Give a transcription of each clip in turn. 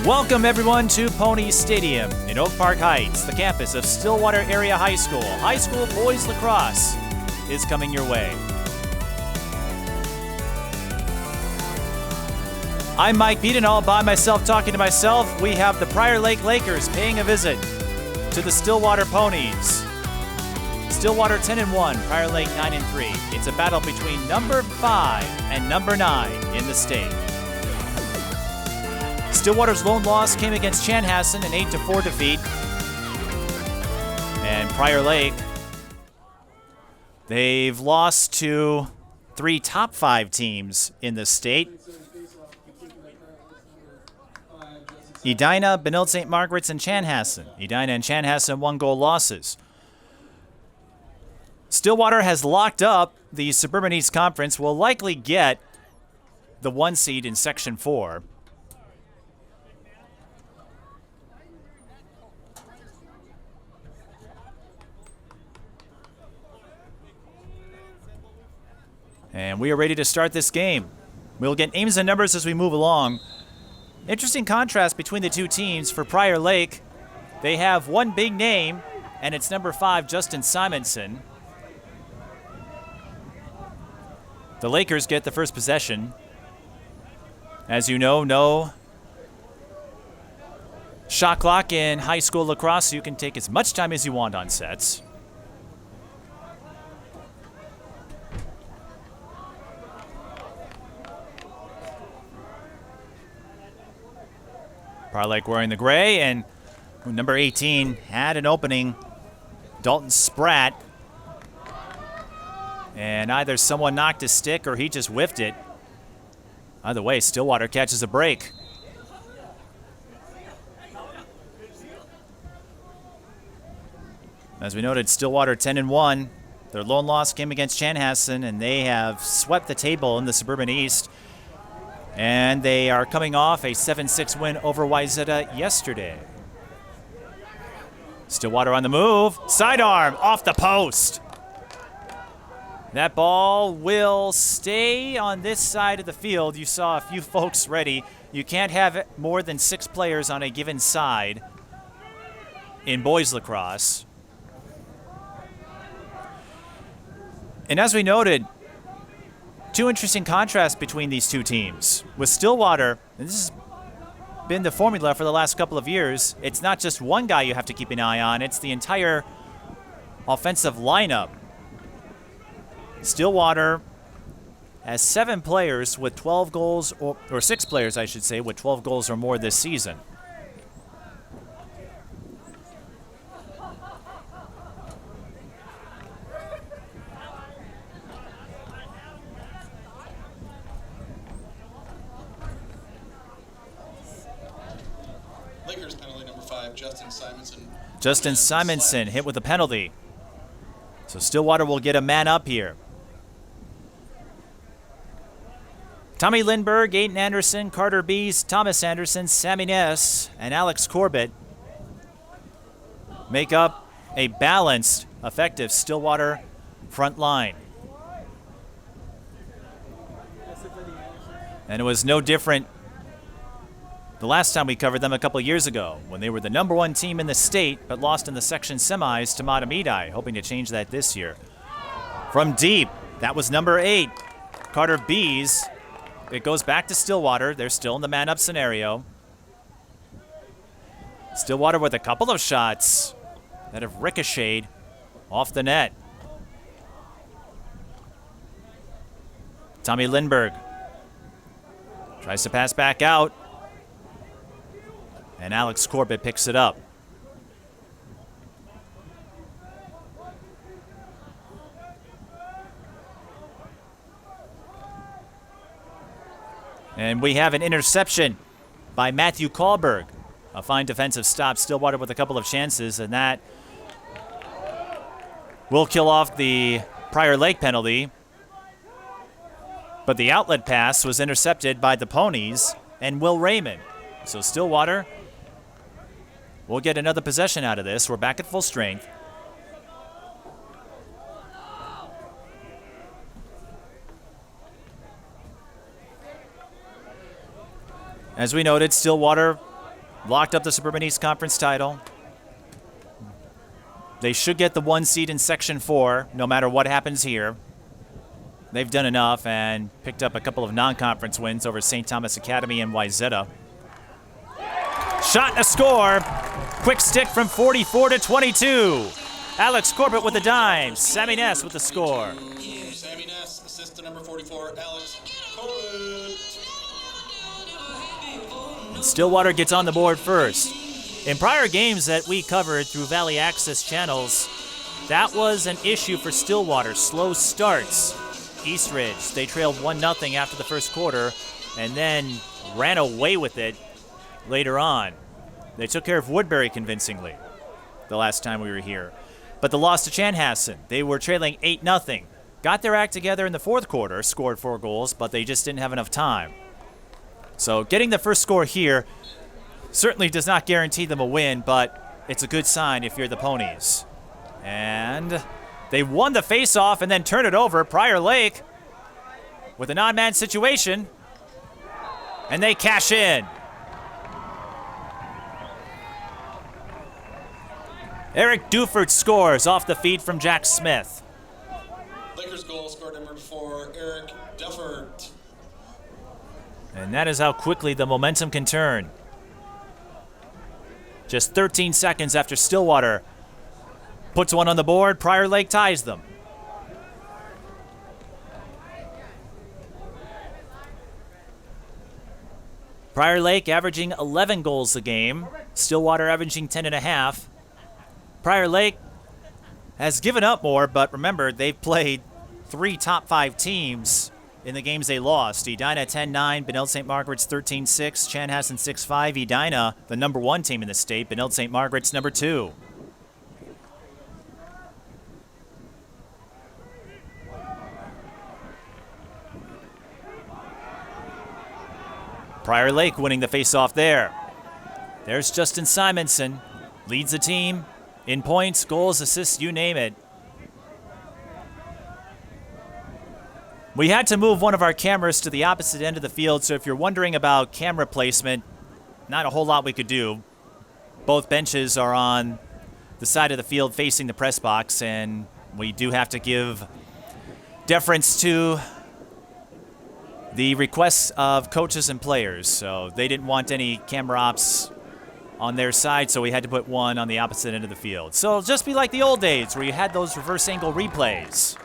Welcome everyone to Pony Stadium in Oak Park Heights, the campus of Stillwater Area High School. High school boys lacrosse is coming your way. I'm Mike Beaton, all by myself talking to myself. We have the Prior Lake Lakers paying a visit to the Stillwater Ponies. Stillwater 10-1, Prior Lake 9-3. It's a battle between number 5 and number 9 in the state. Stillwater's lone loss came against Chanhassen, an 8-4 defeat. And Prior Lake, they've lost to 3 top 5 teams in the state. Edina, Benilde St. Margaret's, and Chanhassen. Edina and Chanhassen 1-goal losses. Stillwater has locked up the Suburban East Conference, will likely get the 1 seed in Section 4. And we are ready to start this game. We'll get names and numbers as we move along. Interesting contrast between the two teams. For Prior Lake, they have one big name, and it's number 5, Justin Simonson. The Lakers get the first possession. As you know, no shot clock in high school lacrosse, so you can take as much time as you want on sets. Prior Lake wearing the gray, and number 18 had an opening. Dalton Spratt. And either someone knocked his stick or he just whiffed it. Either way, Stillwater catches a break. As we noted, Stillwater 10-1. Their lone loss came against Chanhassen, and they have swept the table in the Suburban East. And they are coming off a 7-6 win over Wayzata yesterday. Stillwater on the move. Sidearm off the post. That ball will stay on this side of the field. You saw a few folks ready. You can't have more than 6 players on a given side in boys lacrosse. And as we noted, 2 interesting contrasts between these two teams. With Stillwater, and this has been the formula for the last couple of years, it's not just one guy you have to keep an eye on, it's the entire offensive lineup. Stillwater has 7 players with 12 goals, or 6 players, I should say, with 12 goals or more this season. Lakers penalty number 5, Justin Simonson. Justin Simonson hit with a penalty. So Stillwater will get a man up here. Tommy Lindberg, Aiden Anderson, Carter Bees, Thomas Anderson, Sammy Ness, and Alex Corbett make up a balanced, effective Stillwater front line. And it was no different the last time we covered them a couple years ago, when they were the number 1 team in the state, but lost in the section semis to Matamidi, hoping to change that this year. From deep, that was number 8, Carter Bees. It goes back to Stillwater. They're still in the man-up scenario. Stillwater with a couple of shots that have ricocheted off the net. Tommy Lindberg tries to pass back out. And Alex Corbett picks it up. And we have an interception by Matthew Kahlberg. A fine defensive stop. Stillwater with a couple of chances, and that will kill off the Prior Lake penalty. But the outlet pass was intercepted by the Ponies and Will Raymond. So Stillwater will get another possession out of this. We're back at full strength. As we noted, Stillwater locked up the Suburban East Conference title. They should get the 1 seed in Section 4, no matter what happens here. They've done enough and picked up a couple of non-conference wins over St. Thomas Academy and Wayzata. Shot and a score. Quick stick from 44 to 22. Alex Corbett with the dime. Sammy Ness with the score. Sammy Ness, assist to number 44, Alex Corbett. And Stillwater gets on the board first. In prior games that we covered through Valley Access channels, that was an issue for Stillwater. Slow starts. Eastridge, they trailed 1-0 after the first quarter and then ran away with it later on. They took care of Woodbury convincingly the last time we were here. But the loss to Chanhassen, they were trailing 8-0. Got their act together in the fourth quarter, scored 4 goals, but they just didn't have enough time. So getting the first score here certainly does not guarantee them a win, but it's a good sign if you're the Ponies. And they won the face-off and then turned it over. Prior Lake with an odd-man situation, and they cash in. Eric Duford scores off the feed from Jack Smith. Lakers goal scored number 4, Eric Duffert. And that is how quickly the momentum can turn. Just 13 seconds after Stillwater puts one on the board, Prior Lake ties them. Prior Lake averaging 11 goals a game. Stillwater averaging 10.5. Prior Lake has given up more, but remember, they've played 3 top 5 teams in the games they lost. Edina 10-9, Benilde St. Margaret's 13-6, Chanhassen 6-5. Edina, the number 1 team in the state, Benilde St. Margaret's number 2. Prior Lake winning the faceoff there. There's Justin Simonson, leads the team in points, goals, assists, you name it. We had to move one of our cameras to the opposite end of the field, so if you're wondering about camera placement, not a whole lot we could do. Both benches are on the side of the field facing the press box, and we do have to give deference to the requests of coaches and players. So they didn't want any camera ops on their side, so we had to put one on the opposite end of the field. So it'll just be like the old days where you had those reverse angle replays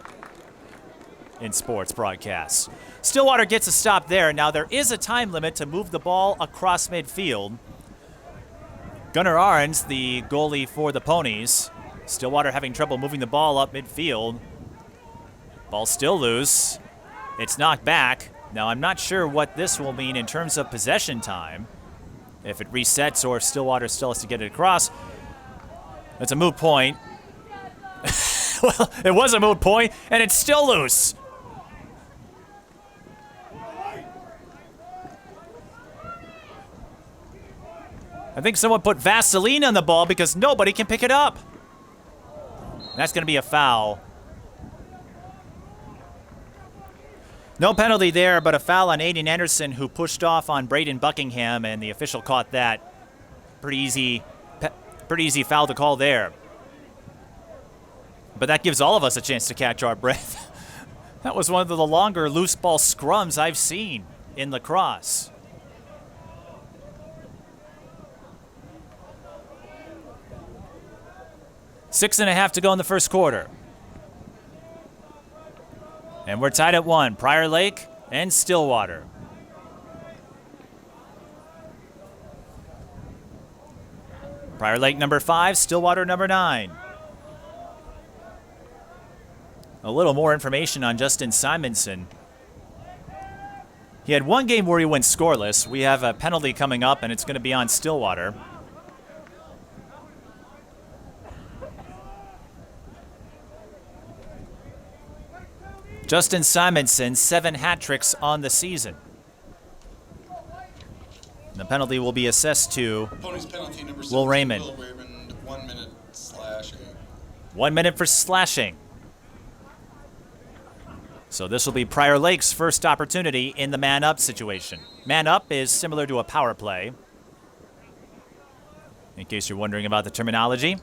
in sports broadcasts. Stillwater gets a stop there. Now there is a time limit to move the ball across midfield. Gunnar Arns, the goalie for the Ponies. Stillwater having trouble moving the ball up midfield. Ball still loose. It's knocked back. Now I'm not sure what this will mean in terms of possession time. If it resets or if Stillwater still has to get it across. It's a moot point. Well, it was a moot point, and it's still loose. I think someone put Vaseline on the ball because nobody can pick it up. That's going to be a foul. No penalty there, but a foul on Aiden Anderson, who pushed off on Braden Buckingham, and the official caught that. Pretty easy foul to call there. But that gives all of us a chance to catch our breath. That was one of the longer loose ball scrums I've seen in lacrosse. Six and a half to go in the first quarter. And we're tied at 1, Prior Lake and Stillwater. Prior Lake number 5, Stillwater number 9. A little more information on Justin Simonson. He had one game where he went scoreless. We have a penalty coming up, and it's going to be on Stillwater. Justin Simonson, 7 hat tricks on the season. The penalty will be assessed to Will Raymond. 1 minute slashing. 1 minute for slashing. So this will be Prior Lake's first opportunity in the man-up situation. Man-up is similar to a power play. in case you're wondering about the terminology.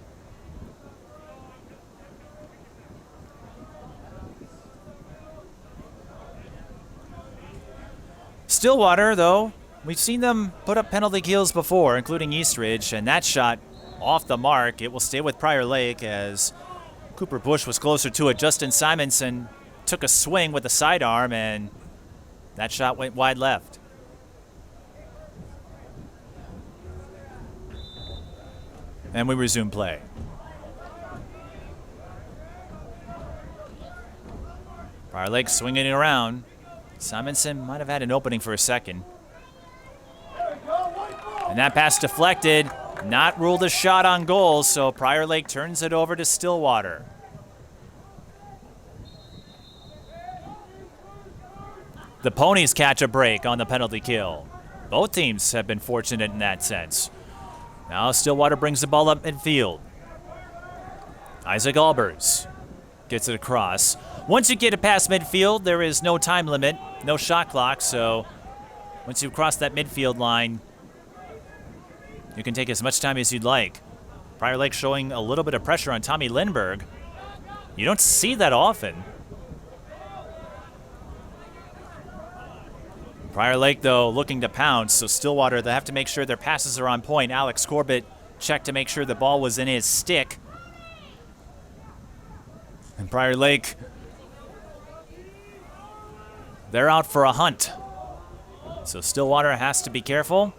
Stillwater, though, we've seen them put up penalty kills before, including Eastridge, and that shot off the mark. It will stay with Prior Lake as Cooper Bush was closer to it. Justin Simonson took a swing with the sidearm, and that shot went wide left. And we resume play. Prior Lake swinging it around. Simonson might have had an opening for a second. And that pass deflected, not ruled a shot on goal, so Prior Lake turns it over to Stillwater. The Ponies catch a break on the penalty kill. Both teams have been fortunate in that sense. Now Stillwater brings the ball up midfield. Isaac Albers gets it across. Once you get it past midfield, there is no time limit, no shot clock, so once you cross that midfield line, you can take as much time as you'd like. Prior Lake showing a little bit of pressure on Tommy Lindberg. You don't see that often. Prior Lake, though, looking to pounce, so Stillwater, they have to make sure their passes are on point. Alex Corbett checked to make sure the ball was in his stick. And Prior Lake, they're out for a hunt. So Stillwater has to be careful,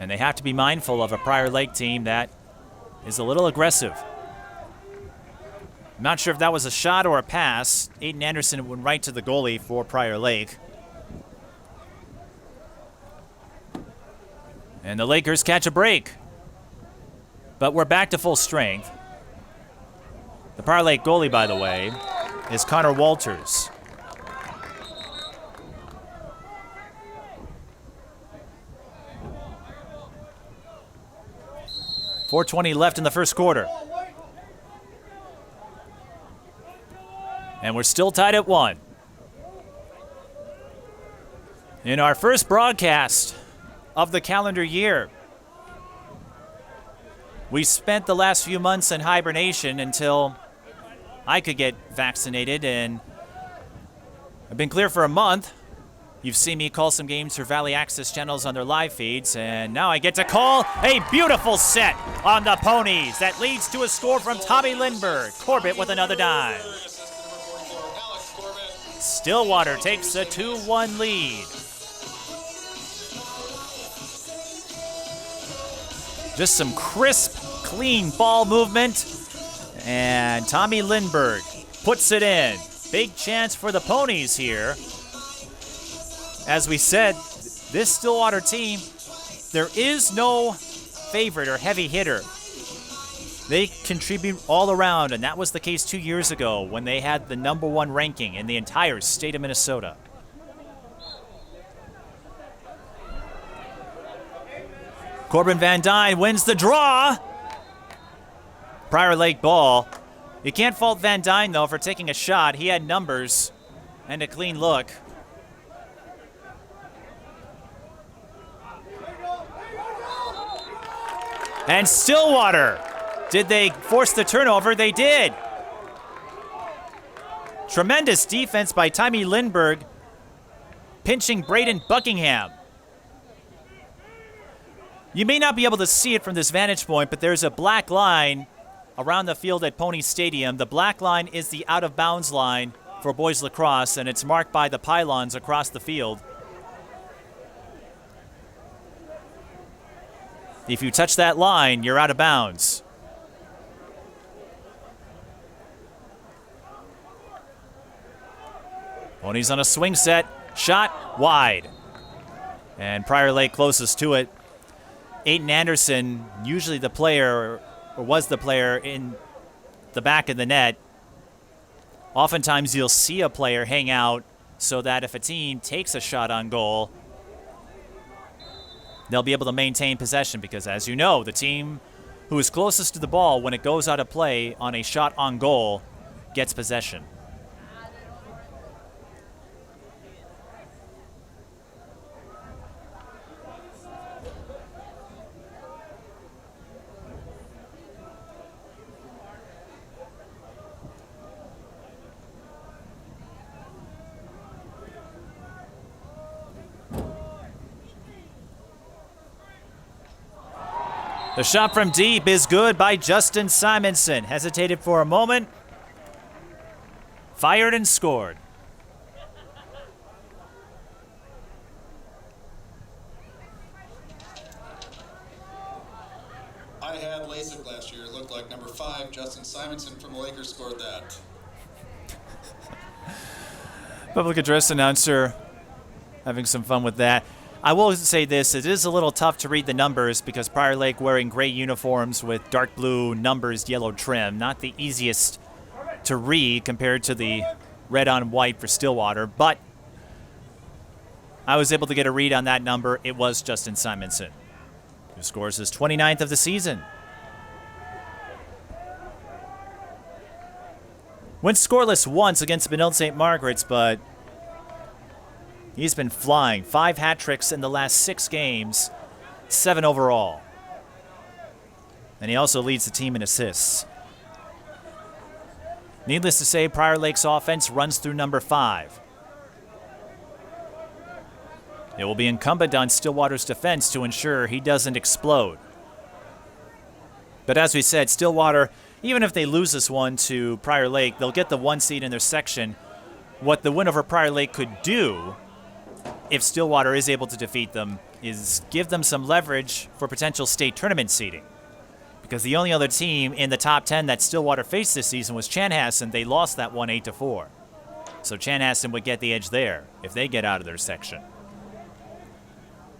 and they have to be mindful of a Prior Lake team that is a little aggressive. I'm not sure if that was a shot or a pass. Aiden Anderson went right to the goalie for Prior Lake. And the Lakers catch a break. But we're back to full strength. The Prior Lake goalie, by the way, is Connor Walters. .420 left in the first quarter. And we're still tied at 1. In our first broadcast of the calendar year, we spent the last few months in hibernation until I could get vaccinated, and I've been clear for a month. You've seen me call some games for Valley Access channels on their live feeds, and now I get to call a beautiful set on the Ponies that leads to a score from Tommy Lindberg. Corbett with another dime. Stillwater takes a 2-1 lead. Just some crisp, clean ball movement, and Tommy Lindberg puts it in. Big chance for the Ponies here. As we said, this Stillwater team, there is no favorite or heavy hitter. They contribute all around, and that was the case 2 years ago when they had the #1 ranking in the entire state of Minnesota. Corbin Van Dyne wins the draw. Prior Lake ball. You can't fault Van Dyne, though, for taking a shot. He had numbers and a clean look. And Stillwater, did they force the turnover? They did. Tremendous defense by Tommy Lindberg, pinching Braden Buckingham. You may not be able to see it from this vantage point, but there's a black line around the field at Pony Stadium. The black line is the out-of-bounds line for boys lacrosse, and it's marked by the pylons across the field. If you touch that line, you're out of bounds. Ponies on a swing set, shot wide. And Prior Lake closest to it. Aiden Anderson, usually the player, or was the player in the back of the net. Oftentimes you'll see a player hang out so that if a team takes a shot on goal, they'll be able to maintain possession because, as you know, the team who is closest to the ball when it goes out of play on a shot on goal gets possession. The shot from deep is good by Justin Simonson. Hesitated for a moment. Fired and scored. I had LASIK last year. It looked like number 5, Justin Simonson from the Lakers scored that. Public address announcer having some fun with that. I will say this, it is a little tough to read the numbers because Prior Lake wearing gray uniforms with dark blue numbers, yellow trim. Not the easiest to read compared to the red on white for Stillwater, but I was able to get a read on that number. It was Justin Simonson, who scores his 29th of the season. Went scoreless once against Benilde St. Margaret's, but he's been flying. 5 hat tricks in the last 6 games, 7 overall. And he also leads the team in assists. Needless to say, Prior Lake's offense runs through number 5. It will be incumbent on Stillwater's defense to ensure he doesn't explode. But as we said, Stillwater, even if they lose this one to Prior Lake, they'll get the 1 seed in their section. What the win over Prior Lake could do, if Stillwater is able to defeat them, is give them some leverage for potential state tournament seeding. Because the only other team in the top 10 that Stillwater faced this season was Chanhassen. They lost that one 8-4. So Chanhassen would get the edge there if they get out of their section.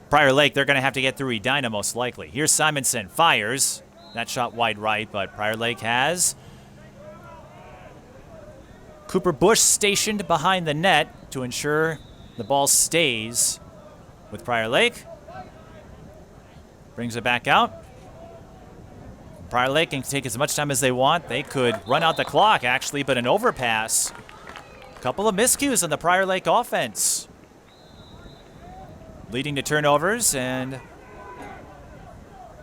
Prior Lake, they're going to have to get through Edina most likely. Here's Simonson, fires. That shot wide right, but Prior Lake has Cooper Bush stationed behind the net to ensure the ball stays with Prior Lake. Brings it back out. Prior Lake can take as much time as they want. They could run out the clock, actually, but an overpass. A couple of miscues on the Prior Lake offense, leading to turnovers and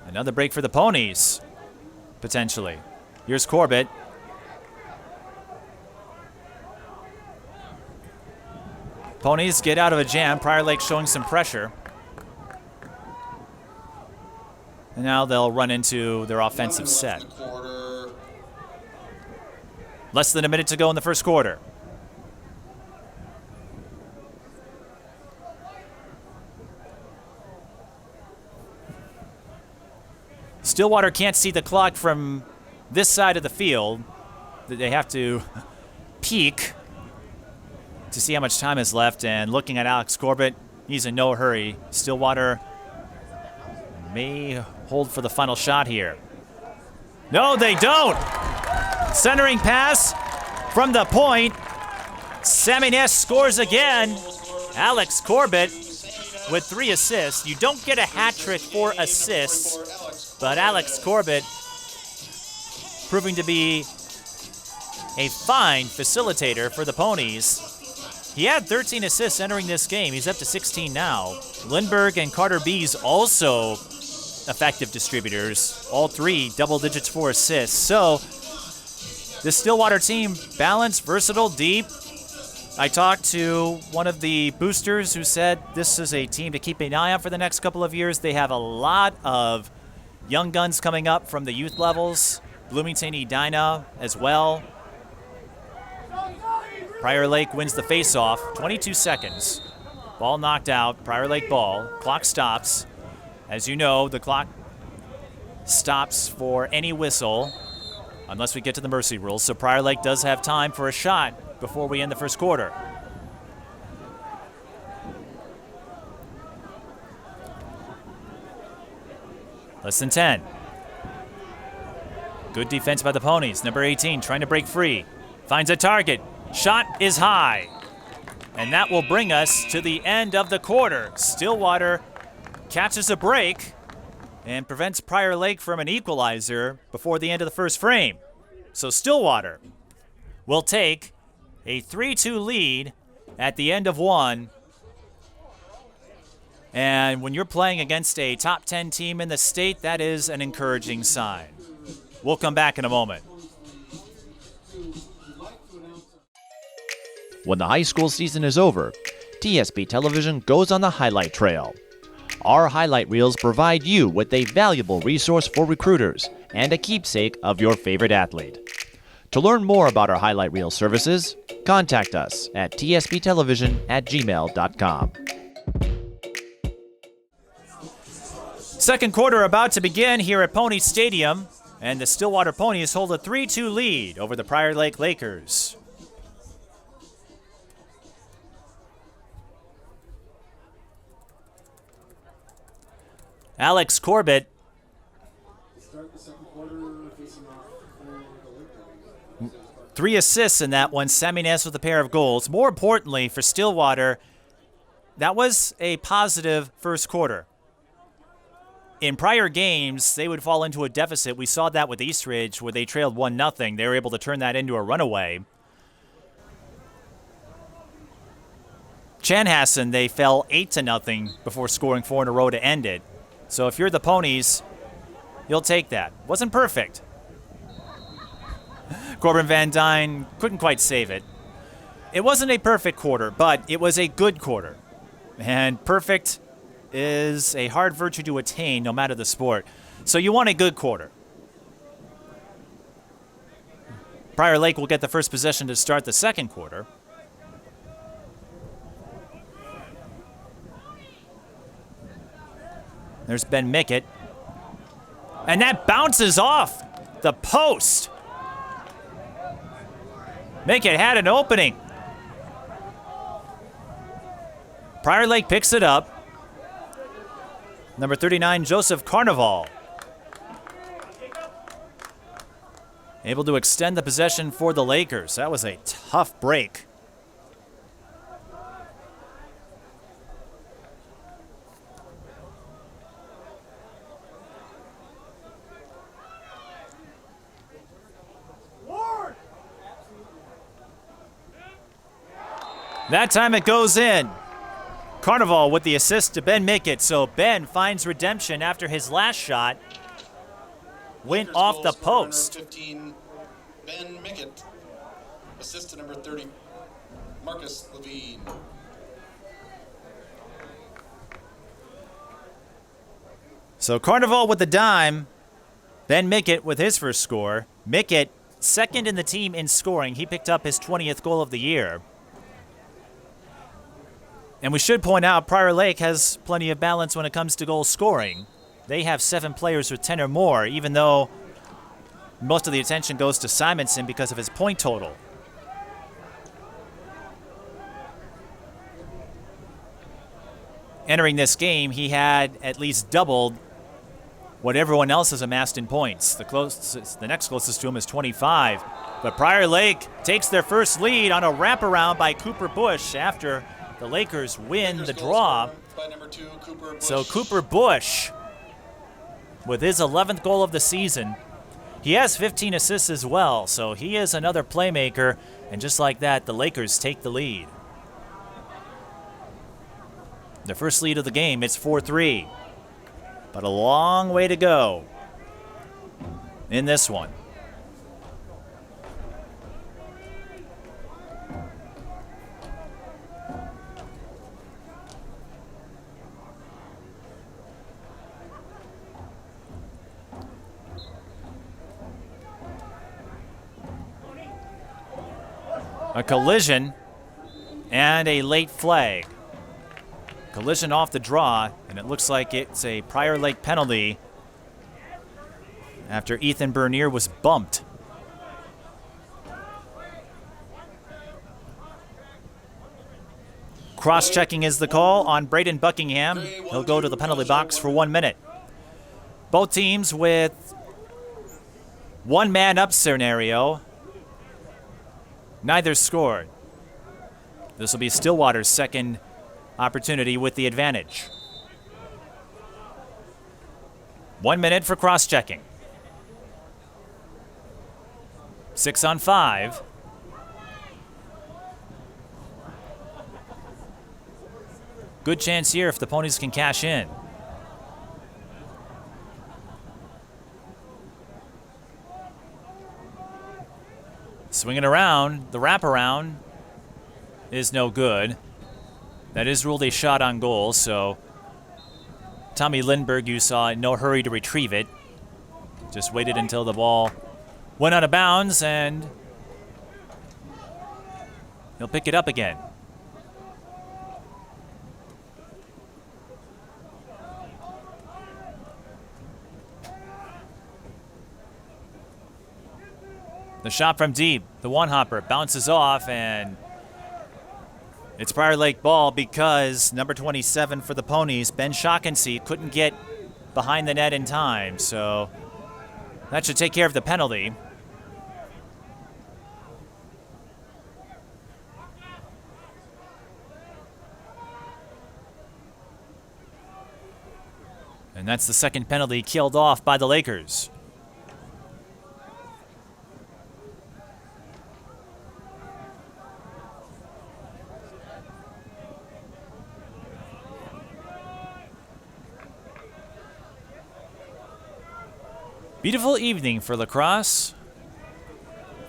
another break for the Ponies, potentially. Here's Corbett. Ponies get out of a jam. Prior Lake showing some pressure. And now they'll run into their offensive set. Less than a minute to go in the first quarter. Stillwater can't see the clock from this side of the field. They have to peek to see how much time is left. And looking at Alex Corbett, he's in no hurry. Stillwater may hold for the final shot here. No, they don't. Centering pass from the point. Saminez scores again. Alex Corbett with 3 assists. You don't get a hat trick for assists, but Alex Corbett proving to be a fine facilitator for the Ponies. He had 13 assists entering this game. He's up to 16 now. Lindbergh and Carter Bees also effective distributors. All 3 double digits for assists. So the Stillwater team, balanced, versatile, deep. I talked to one of the boosters who said this is a team to keep an eye on for the next couple of years. They have a lot of young guns coming up from the youth levels. Bloomington, Edina as well. Prior Lake wins the face-off. 22 seconds. Ball knocked out. Prior Lake ball. Clock stops. As you know, the clock stops for any whistle unless we get to the mercy rules. So Prior Lake does have time for a shot before we end the first quarter. Less than 10. Good defense by the Ponies. Number 18 trying to break free. Finds a target. Shot is high. And that will bring us to the end of the quarter. Stillwater catches a break and prevents Prior Lake from an equalizer before the end of the first frame. So Stillwater will take a 3-2 lead at the end of one. And when you're playing against a top 10 team in the state, that is an encouraging sign. We'll come back in a moment. When the high school season is over, TSP Television goes on the highlight trail. Our highlight reels provide you with a valuable resource for recruiters and a keepsake of your favorite athlete. To learn more about our highlight reel services, contact us at tsptelevision@gmail.com. Second quarter about to begin here at Pony Stadium, and the Stillwater Ponies hold a 3-2 lead over the Prior Lake Lakers. Alex Corbett Start the second quarter facing off for the Lakers. 3 assists in that one. Sammy Ness with a pair of goals. More importantly for Stillwater, that was a positive first quarter. In prior games, they would fall into a deficit. We saw that with Eastridge where they trailed 1-0. They were able to turn that into a runaway. Chanhassen, they fell 8-0 before scoring 4 in a row to end it. So if you're the Ponies, you'll take that. Wasn't perfect. Corbin Van Dyne couldn't quite save it. It wasn't a perfect quarter, but it was a good quarter. And perfect is a hard virtue to attain no matter the sport. So you want a good quarter. Prior Lake will get the first possession to start the second quarter. There's Ben Mickett. And that bounces off the post. Mickett had an opening. Prior Lake picks it up. Number 39, Joseph Carnival. Able to extend the possession for the Lakers. That was a tough break. That time it goes in. Carnival with the assist to Ben Mickett. So Ben finds redemption after his last shot went Lakers off goal the scorer post. Number 15, Ben Mickett. Assist to number 30, Marcus Levine. So Carnival with the dime. Ben Mickett with his first score. Mickett, second in the team in scoring. He picked up his 20th goal of the year. And we should point out Prior Lake has plenty of balance when it comes to goal scoring. They have 7 players with 10 or more, even though most of the attention goes to Simonson because of his point total. Entering this game, he had at least doubled what everyone else has amassed in points. The next closest to him is 25. But Prior Lake takes their first lead on a wraparound by Cooper Bush after the Lakers win the draw. By number 2, Cooper Bush. So Cooper Bush, with his 11th goal of the season, he has 15 assists as well. So he is another playmaker. And just like that, the Lakers take the lead. Their first lead of the game, it's 4-3. But a long way to go in this one. A collision and a late flag. Collision off the draw, and it looks like it's a Prior Lake penalty after Ethan Bernier was bumped. Cross-checking is the call on Braden Buckingham. He'll go to the penalty box for 1 minute. Both teams with one man up scenario. Neither scored. This will be Stillwater's second opportunity with the advantage. 1 minute for cross-checking. 6 on 5. Good chance here if the Ponies can cash in. Swinging around, the wraparound is no good. That is ruled a shot on goal, so Tommy Lindbergh, you saw, in no hurry to retrieve it. Just waited until the ball went out of bounds, and he'll pick it up again. The shot from deep, the one-hopper bounces off, and it's Prior Lake ball because number 27 for the Ponies, Ben Shaughnessy, couldn't get behind the net in time, so that should take care of the penalty. And that's the second penalty killed off by the Lakers. Beautiful evening for lacrosse.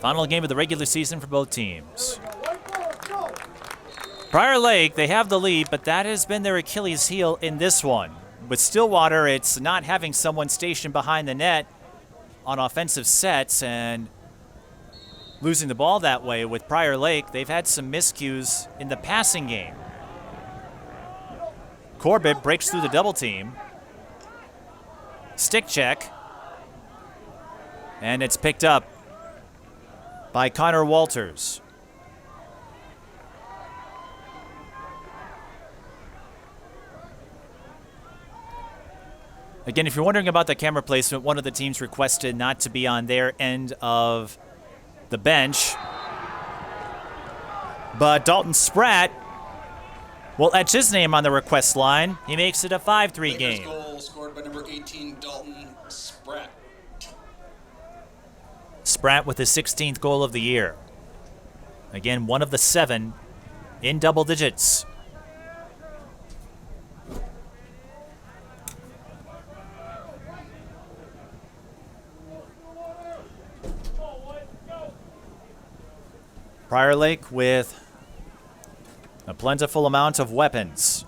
Final game of the regular season for both teams. Prior Lake, they have the lead, but that has been their Achilles heel in this one. With Stillwater, it's not having someone stationed behind the net on offensive sets and losing the ball that way. With Prior Lake, they've had some miscues in the passing game. Corbett breaks through the double team. Stick check. And it's picked up by Connor Walters. Again, if you're wondering about the camera placement, one of the teams requested not to be on their end of the bench. But Dalton Spratt will etch his name on the request line. He makes it a 5-3 game. Goal scored by number 18, Dalton Spratt. Spratt with his 16th goal of the year. Again, one of the 7 in double digits. Prior Lake with a plentiful amount of weapons.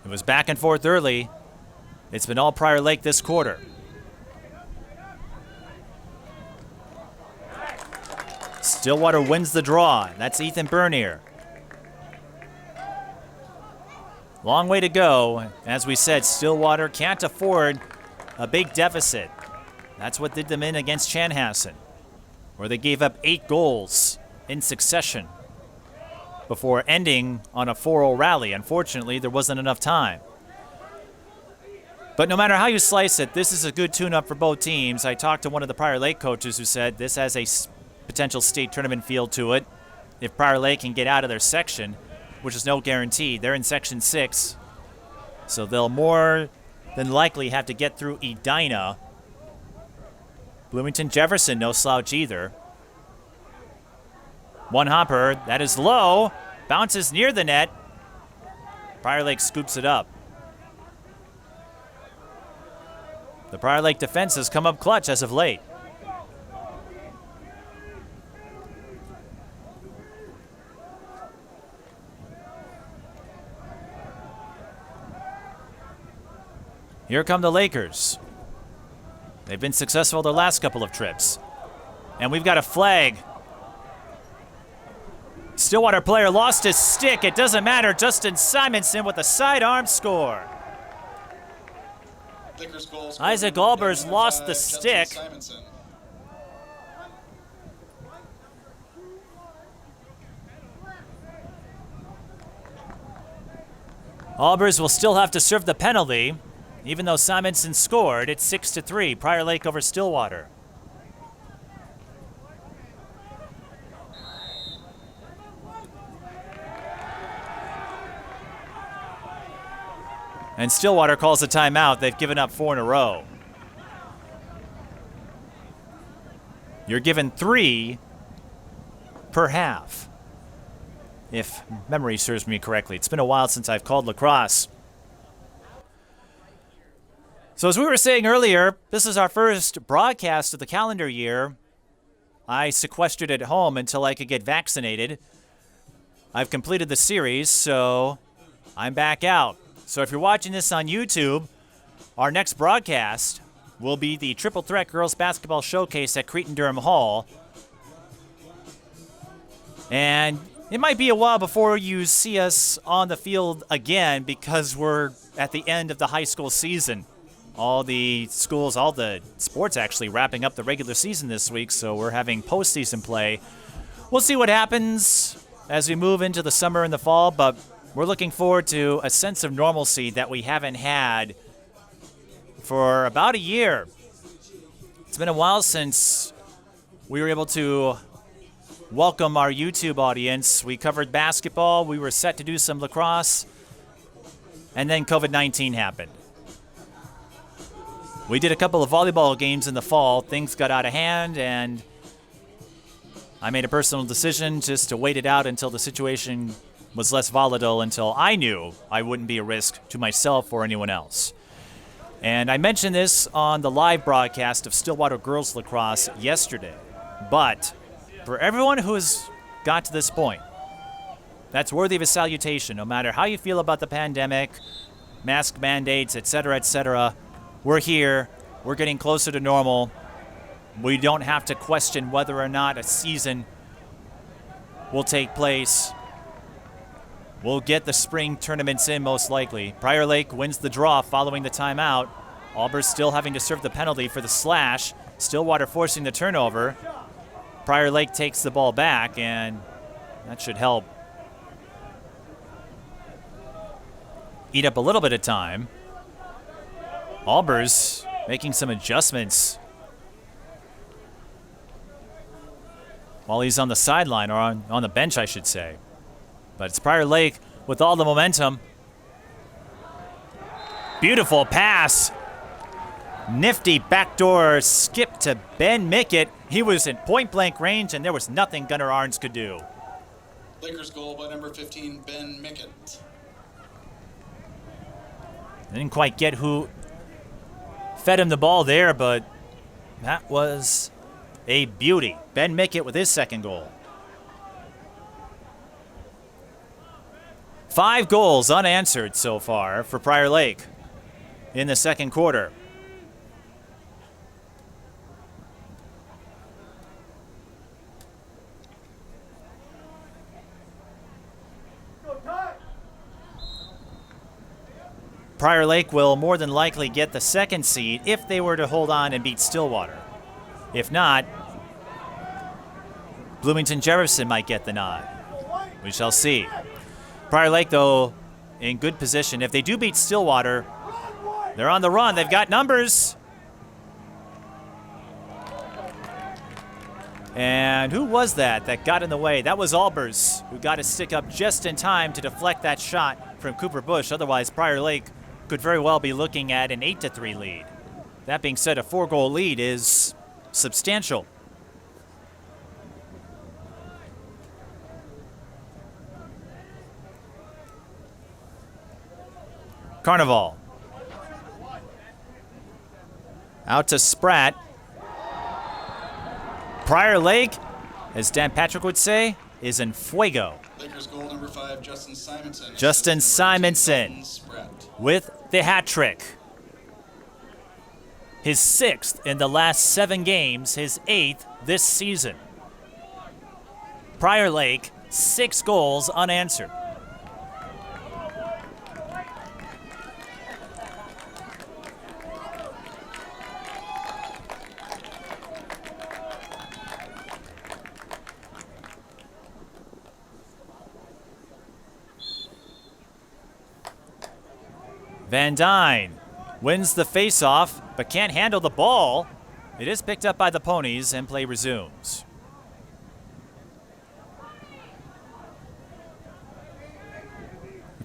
It was back and forth early. It's been all Prior Lake this quarter. Stillwater wins the draw. That's Ethan Bernier. Long way to go. As we said, Stillwater can't afford a big deficit. That's what did them in against Chanhassen, where they gave up 8 goals in succession before ending on a 4-0 rally. Unfortunately, there wasn't enough time. But no matter how you slice it, this is a good tune-up for both teams. I talked to one of the Prior Lake coaches who said this has a potential state tournament feel to it. If Prior Lake can get out of their section, which is no guarantee. They're in Section 6, so they'll more than likely have to get through Edina. Bloomington Jefferson, no slouch either. One hopper, that is low, bounces near the net. Prior Lake scoops it up. The Prior Lake defense has come up clutch as of late. Here come the Lakers. They've been successful their last couple of trips. And we've got a flag. Stillwater player lost his stick. It doesn't matter. Justin Simonson with a sidearm score. Isaac Albers lost the stick. Albers will still have to serve the penalty. Even though Simonson scored, it's 6-3, Prior Lake over Stillwater. And Stillwater calls a timeout. They've given up 4 in a row. You're given 3 per half, if memory serves me correctly. It's been a while since I've called lacrosse. So as we were saying earlier, this is our first broadcast of the calendar year. I sequestered at home until I could get vaccinated. I've completed the series, so I'm back out. So if you're watching this on YouTube, our next broadcast will be the Triple Threat Girls Basketball Showcase at Cretin-Durham Hall. And it might be a while before you see us on the field again because we're at the end of the high school season. All the schools, all the sports actually wrapping up the regular season this week, so we're having postseason play. We'll see what happens as we move into the summer and the fall, but we're looking forward to a sense of normalcy that we haven't had for about a year. It's been a while since we were able to welcome our YouTube audience. We covered basketball, we were set to do some lacrosse, and then COVID-19 happened. We did a couple of volleyball games in the fall. Things got out of hand, and I made a personal decision just to wait it out until the situation was less volatile, until I knew I wouldn't be a risk to myself or anyone else. And I mentioned this on the live broadcast of Stillwater Girls Lacrosse yesterday. But for everyone who has got to this point, that's worthy of a salutation. No matter how you feel about the pandemic, mask mandates, etc., we're here. We're getting closer to normal. We don't have to question whether or not a season will take place. We'll get the spring tournaments in most likely. Prior Lake wins the draw following the timeout. Auburn's still having to serve the penalty for the slash. Stillwater forcing the turnover. Prior Lake takes the ball back, and that should help eat up a little bit of time. Auburn's making some adjustments while he's on the sideline, or on the bench, I should say. But it's Prior Lake with all the momentum. Beautiful pass. Nifty backdoor skip to Ben Mickett. He was in point-blank range, and there was nothing Gunnar Arns could do. Lakers goal by number 15, Ben Mickett. Didn't quite get who fed him the ball there, but that was a beauty. Ben Mickett with his second goal. 5 goals unanswered so far for Prior Lake in the second quarter. Prior Lake will more than likely get the second seed if they were to hold on and beat Stillwater. If not, Bloomington Jefferson might get the nod. We shall see. Prior Lake, though, in good position. If they do beat Stillwater, they're on the run. They've got numbers. And who was that got in the way? That was Albers, who got his stick up just in time to deflect that shot from Cooper Bush. Otherwise, Prior Lake could very well be looking at an 8-3 lead. That being said, a 4-goal lead is substantial. Carnival. Out to Spratt. Prior Lake, as Dan Patrick would say, is in fuego. Lakers goal number 5, Justin Simonson. Justin Simonson with the hat trick. His 6th in the last 7 games, his 8th this season. Prior Lake, 6 goals unanswered. Van Dyne wins the faceoff, but can't handle the ball. It is picked up by the Ponies, and play resumes.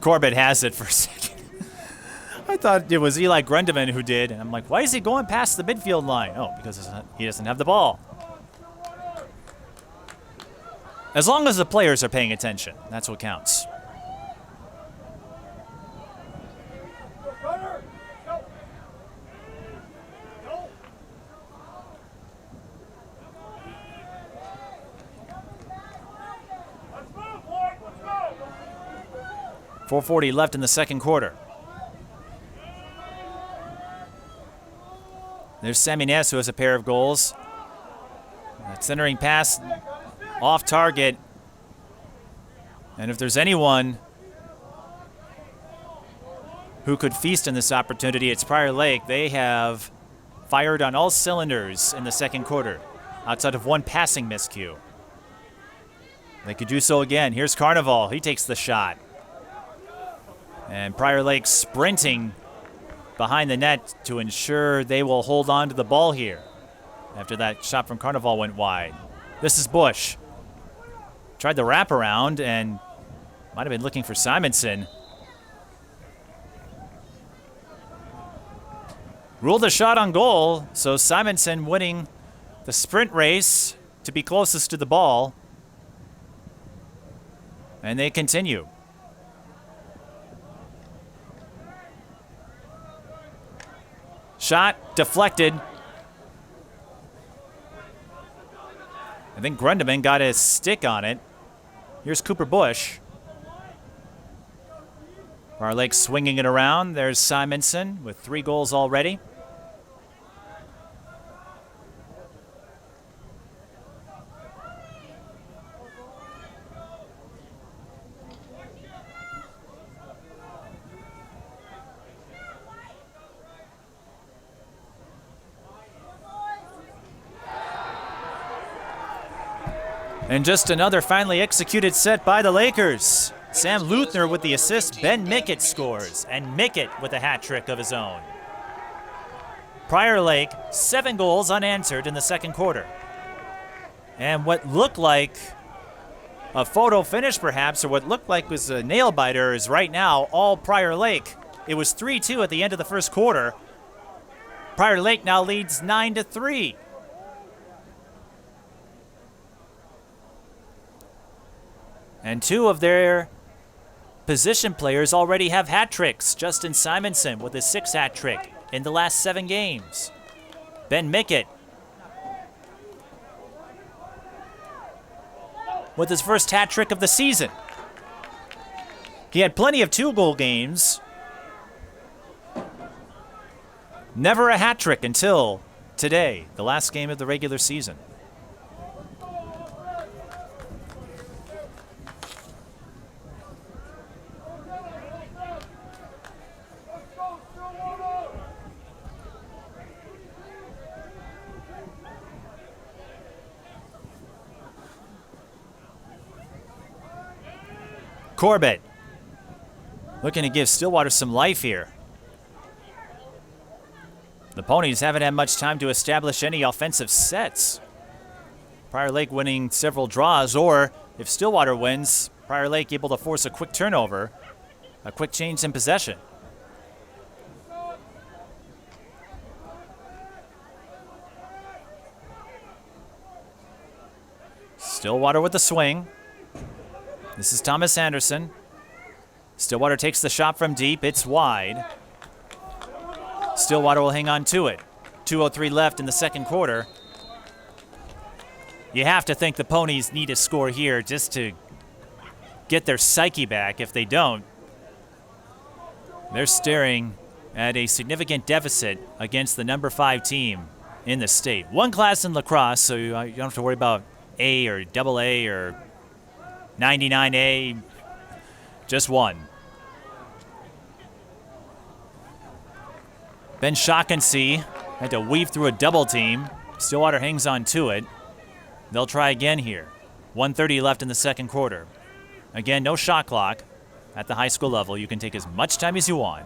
Corbett has it for a second. I thought it was Eli Grundeman who did, and I'm like, why is he going past the midfield line? Oh, because he doesn't have the ball. As long as the players are paying attention, that's what counts. 4:40 left in the second quarter. There's Sammy Ness, who has a pair of goals. That centering pass off target. And if there's anyone who could feast in this opportunity, it's Prior Lake. They have fired on all cylinders in the second quarter, outside of one passing miscue. They could do so again. Here's Carnival. He takes the shot. And Prior Lake sprinting behind the net to ensure they will hold on to the ball here after that shot from Carnival went wide. This is Bush. Tried the wraparound and might have been looking for Simonson. Ruled a shot on goal, so Simonson winning the sprint race to be closest to the ball. And they continue. Shot deflected. I think Grundeman got his stick on it. Here's Cooper Bush. Prior Lake swinging it around. There's Simonson with 3 goals already. And just another finely executed set by the Lakers. Sam Luthner with the assist. Ben Mickett scores. And Mickett with a hat trick of his own. Prior Lake, 7 goals unanswered in the second quarter. And what looked like a photo finish perhaps, or what looked like was a nail biter, is right now all Prior Lake. It was 3-2 at the end of the first quarter. Prior Lake now leads 9-3. And 2 of their position players already have hat tricks. Justin Simonson with his 6th hat trick in the last 7 games. Ben Mickett with his first hat trick of the season. He had plenty of 2-goal games. Never a hat trick until today, the last game of the regular season. Corbett looking to give Stillwater some life here. The Ponies haven't had much time to establish any offensive sets. Prior Lake winning several draws, or if Stillwater wins, Prior Lake able to force a quick turnover, a quick change in possession. Stillwater with the swing. This is Thomas Anderson. Stillwater takes the shot from deep. It's wide. Stillwater will hang on to it. 2:03 left in the second quarter. You have to think the Ponies need a score here just to get their psyche back. If they don't, they're staring at a significant deficit against the number 5 team in the state. One class in lacrosse, so you don't have to worry about A or double A or 99A, just one. Ben Shaughnessy had to weave through a double team. Stillwater hangs on to it. They'll try again here. 1:30 left in the second quarter. Again, no shot clock at the high school level. You can take as much time as you want.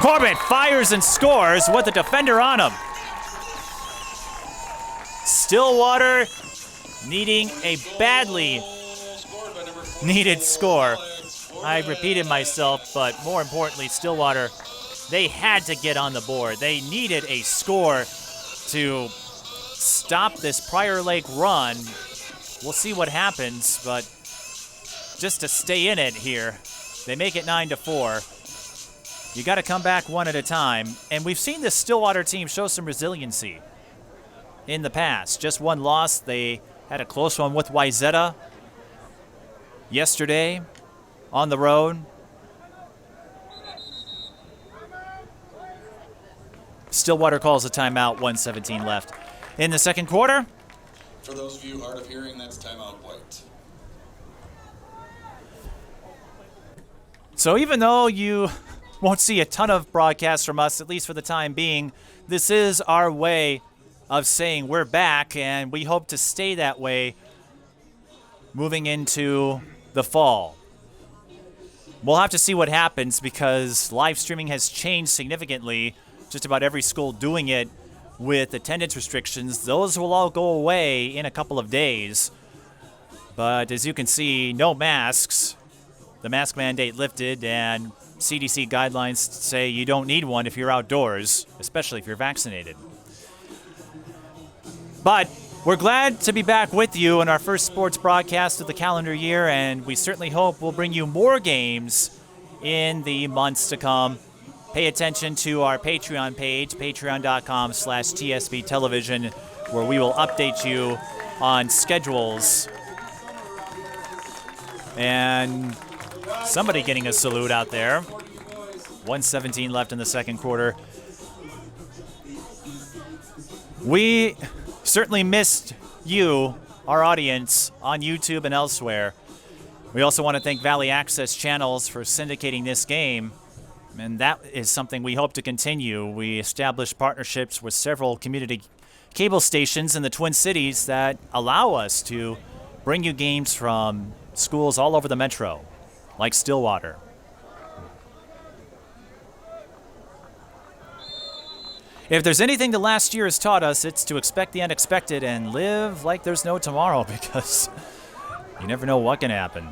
Corbett fires and scores with a defender on him. Stillwater needing a badly needed score. I repeated myself, but more importantly, Stillwater, they had to get on the board. They needed a score to stop this Prior Lake run. We'll see what happens, but just to stay in it here, they make it 9-4. You got to come back one at a time, and we've seen this Stillwater team show some resiliency in the past. Just one loss. They had a close one with Wyzetta yesterday on the road. Stillwater calls a timeout, 1:17 left in the second quarter. For those of you hard of hearing, that's timeout white. So even though you won't see a ton of broadcasts from us, at least for the time being, this is our way of saying we're back, and we hope to stay that way moving into the fall. We'll have to see what happens because live streaming has changed significantly. Just about every school doing it with attendance restrictions. Those will all go away in a couple of days. But as you can see, no masks. The mask mandate lifted, and CDC guidelines say you don't need one if you're outdoors, especially if you're vaccinated. But we're glad to be back with you in our first sports broadcast of the calendar year, and we certainly hope we'll bring you more games in the months to come. Pay attention to our Patreon page, patreon.com/TSB Television, where we will update you on schedules. And somebody getting a salute out there. 1:17 left in the second quarter. We certainly missed you, our audience, on YouTube and elsewhere. We also want to thank Valley Access Channels for syndicating this game. And that is something we hope to continue. We established partnerships with several community cable stations in the Twin Cities that allow us to bring you games from schools all over the metro, like Stillwater. If there's anything the last year has taught us, it's to expect the unexpected and live like there's no tomorrow, because you never know what can happen.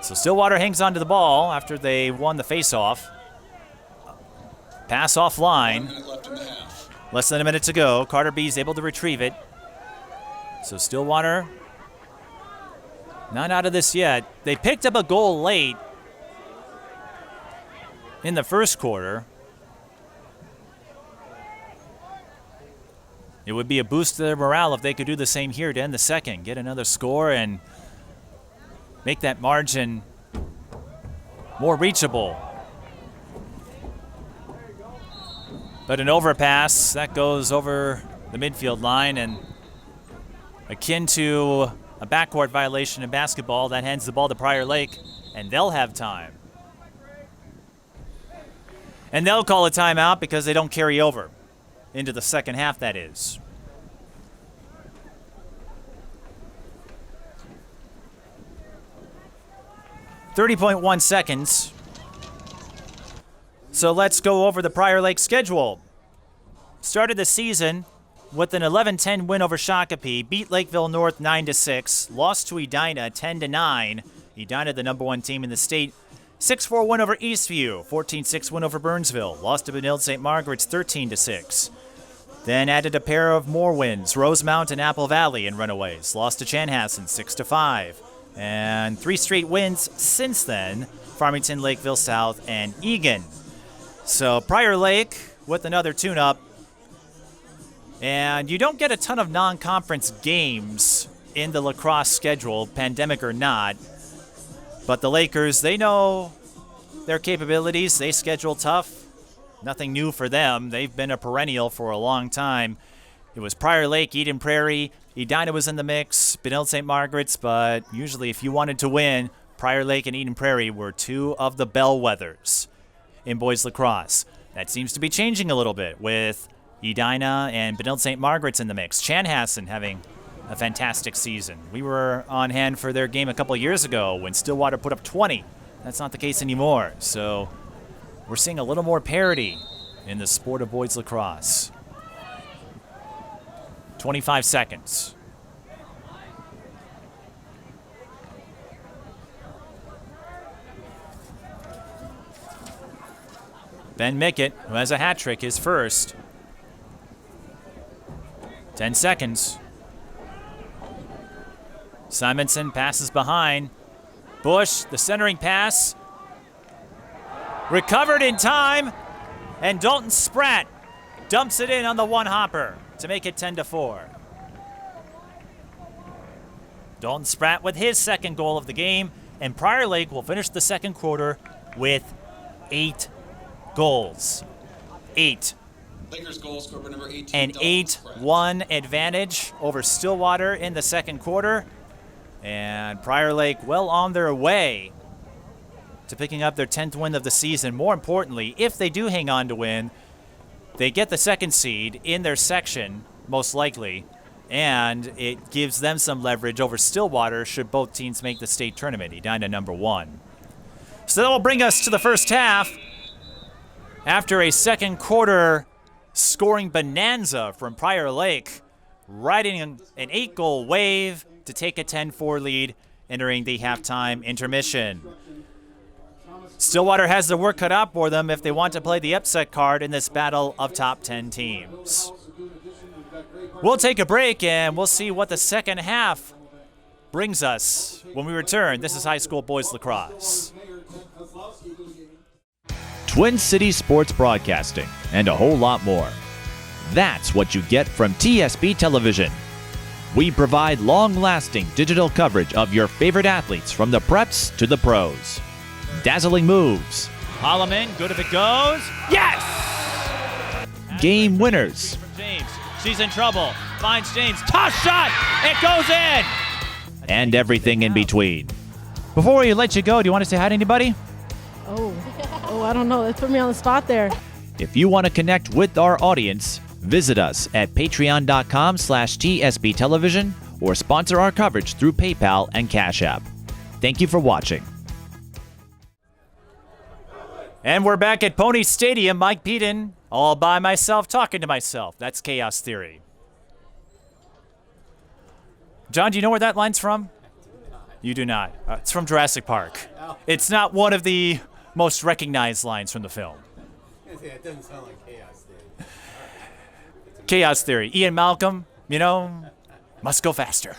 So Stillwater hangs onto the ball after they won the face-off. Pass offline. 1 minute left in the half. Less than a minute to go. Carter B's able to retrieve it. So Stillwater not out of this yet. They picked up a goal late in the first quarter. It would be a boost to their morale if they could do the same here to end the second. Get another score and make that margin more reachable. But an overpass, that goes over the midfield line, and akin to a backcourt violation in basketball, that hands the ball to Prior Lake, and they'll have time. And they'll call a timeout because they don't carry over into the second half, that is. .1 seconds. So let's go over the Prior Lake schedule. Started the season with an 11-10 win over Shakopee, beat Lakeville North 9-6, lost to Edina 10-9. Edina, the number one team in the state. 6-4 win over Eastview, 14-6 win over Burnsville, lost to Benilde St. Margaret's 13-6. Then added a pair of more wins, Rosemount and Apple Valley in runaways, lost to Chanhassen 6-5. And 3 straight wins since then, Farmington, Lakeville South, and Egan. So Prior Lake with another tune-up. And you don't get a ton of non-conference games in the lacrosse schedule, pandemic or not. But the Lakers, they know their capabilities. They schedule tough. Nothing new for them. They've been a perennial for a long time. It was Prior Lake, Eden Prairie. Edina was in the mix, Benilde St. Margaret's, but usually if you wanted to win, Prior Lake and Eden Prairie were two of the bellwethers in boys lacrosse. That seems to be changing a little bit with Edina and Benilde St. Margaret's in the mix. Chanhassen having a fantastic season. We were on hand for their game a couple of years ago when Stillwater put up 20. That's not the case anymore. So we're seeing a little more parity in the sport of boys lacrosse. 25 seconds. Ben Mickett, who has a hat trick, his first. 10 seconds. Simonson passes behind. Bush, the centering pass. Recovered in time. And Dalton Spratt dumps it in on the one-hopper to make it 10-4. Dalton Spratt with his second goal of the game, and Prior Lake will finish the second quarter with 8 goals. 8. Lakers goal scorer number 18. An Dalton Spratt. 8-1 advantage over Stillwater in the second quarter. And Prior Lake well on their way to picking up their 10th win of the season. More importantly, if they do hang on to win, they get the second seed in their section, most likely, and it gives them some leverage over Stillwater should both teams make the state tournament, down to number 1. So that will bring us to the first half. After a second quarter scoring bonanza from Prior Lake, riding an 8-goal wave to take a 10-4 lead entering the halftime intermission. Stillwater has their work cut out for them if they want to play the upset card in this battle of top 10 teams. We'll take a break and we'll see what the second half brings us when we return. This is high school boys lacrosse. Twin Cities Sports Broadcasting, and a whole lot more. That's what you get from TSB Television. We provide long-lasting digital coverage of your favorite athletes from the preps to the pros. Dazzling moves. Holloman, good if it goes. Yes! Game winners. From James. She's in trouble. Finds James. Toss shot! It goes in! And everything in between. Before we let you go, do you want to say hi to anybody? Oh, I don't know. That put me on the spot there. If you want to connect with our audience, visit us at patreon.com/TSB Television or sponsor our coverage through PayPal and Cash App. Thank you for watching. And we're back at Pony Stadium. Mike Peden, all by myself, talking to myself. That's Chaos Theory. John, do you know where that line's from? You do not. It's from Jurassic Park. It's not one of the most recognized lines from the film. It doesn't sound like Chaos Theory. Chaos Theory. Ian Malcolm, must go faster.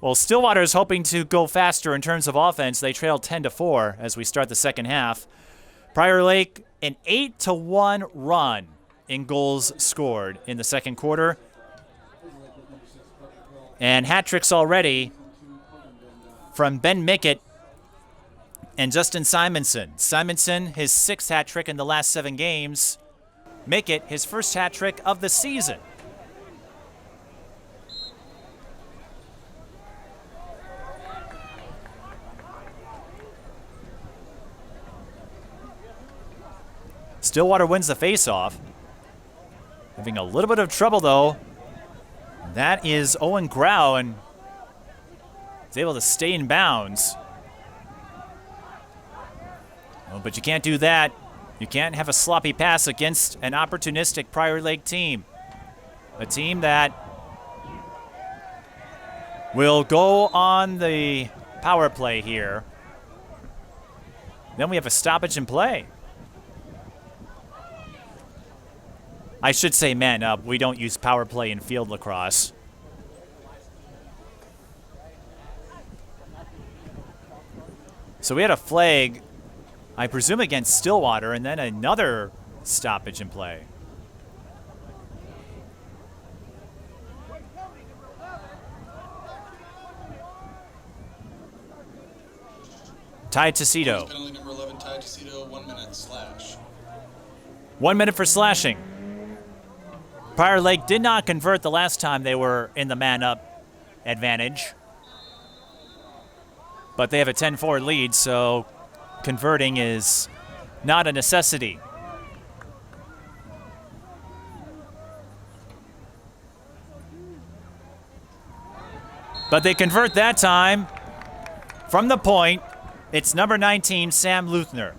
Well, Stillwater is hoping to go faster in terms of offense. They trail 10-4 as we start the second half. Prior Lake, an 8-1 run in goals scored in the second quarter. And hat tricks already from Ben Mickett and Justin Simonson. Simonson, his 6th hat trick in the last 7 games. Mickett, his first hat trick of the season. Stillwater wins the faceoff. Having a little bit of trouble, though. That is Owen Grau, and is able to stay in bounds. Oh, but you can't do that. You can't have a sloppy pass against an opportunistic Prior Lake team. A team that will go on the power play here. Then we have a stoppage in play. I should say man up. We don't use power play in field lacrosse. So we had a flag, I presume against Stillwater, and then another stoppage in play. Ty Tecito. Penalty number 11, Ty Tecito, 1 minute slash. 1 minute for slashing. Prior Lake did not convert the last time they were in the man-up advantage. But they have a 10-4 lead, so converting is not a necessity. But they convert that time from the point. It's number 19, Sam Luthner.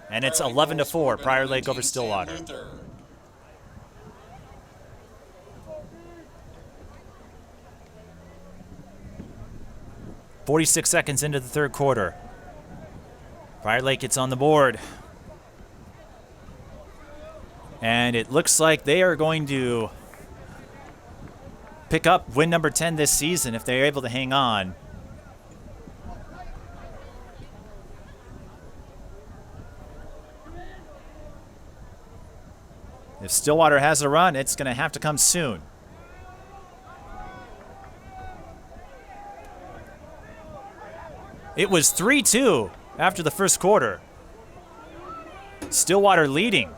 And it's 11-4, Prior Lake over Stillwater. 46 seconds into the third quarter. Prior Lake gets on the board. And it looks like they are going to pick up win number 10 this season if they're able to hang on. If Stillwater has a run, it's going to have to come soon. It was 3-2 after the first quarter. Stillwater leading.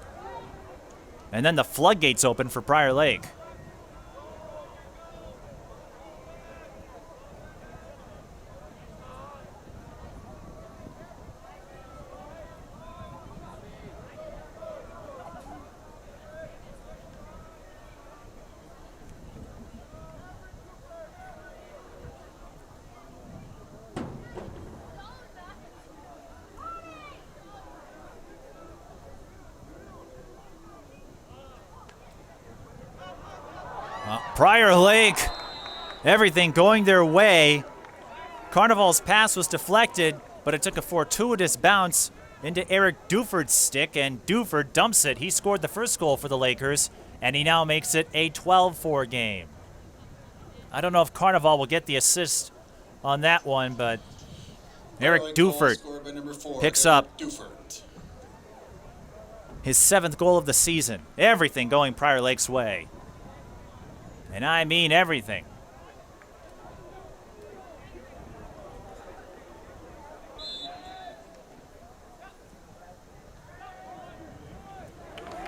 And then the floodgates open for Prior Lake. Prior Lake, everything going their way. Carnival's pass was deflected, but it took a fortuitous bounce into Eric Duford's stick, and Duford dumps it. He scored the first goal for the Lakers, and he now makes it a 12-4 game. I don't know if Carnival will get the assist on that one, but Eric Duford picks up his 7th goal of the season. Everything going Prior Lake's way. And I mean everything.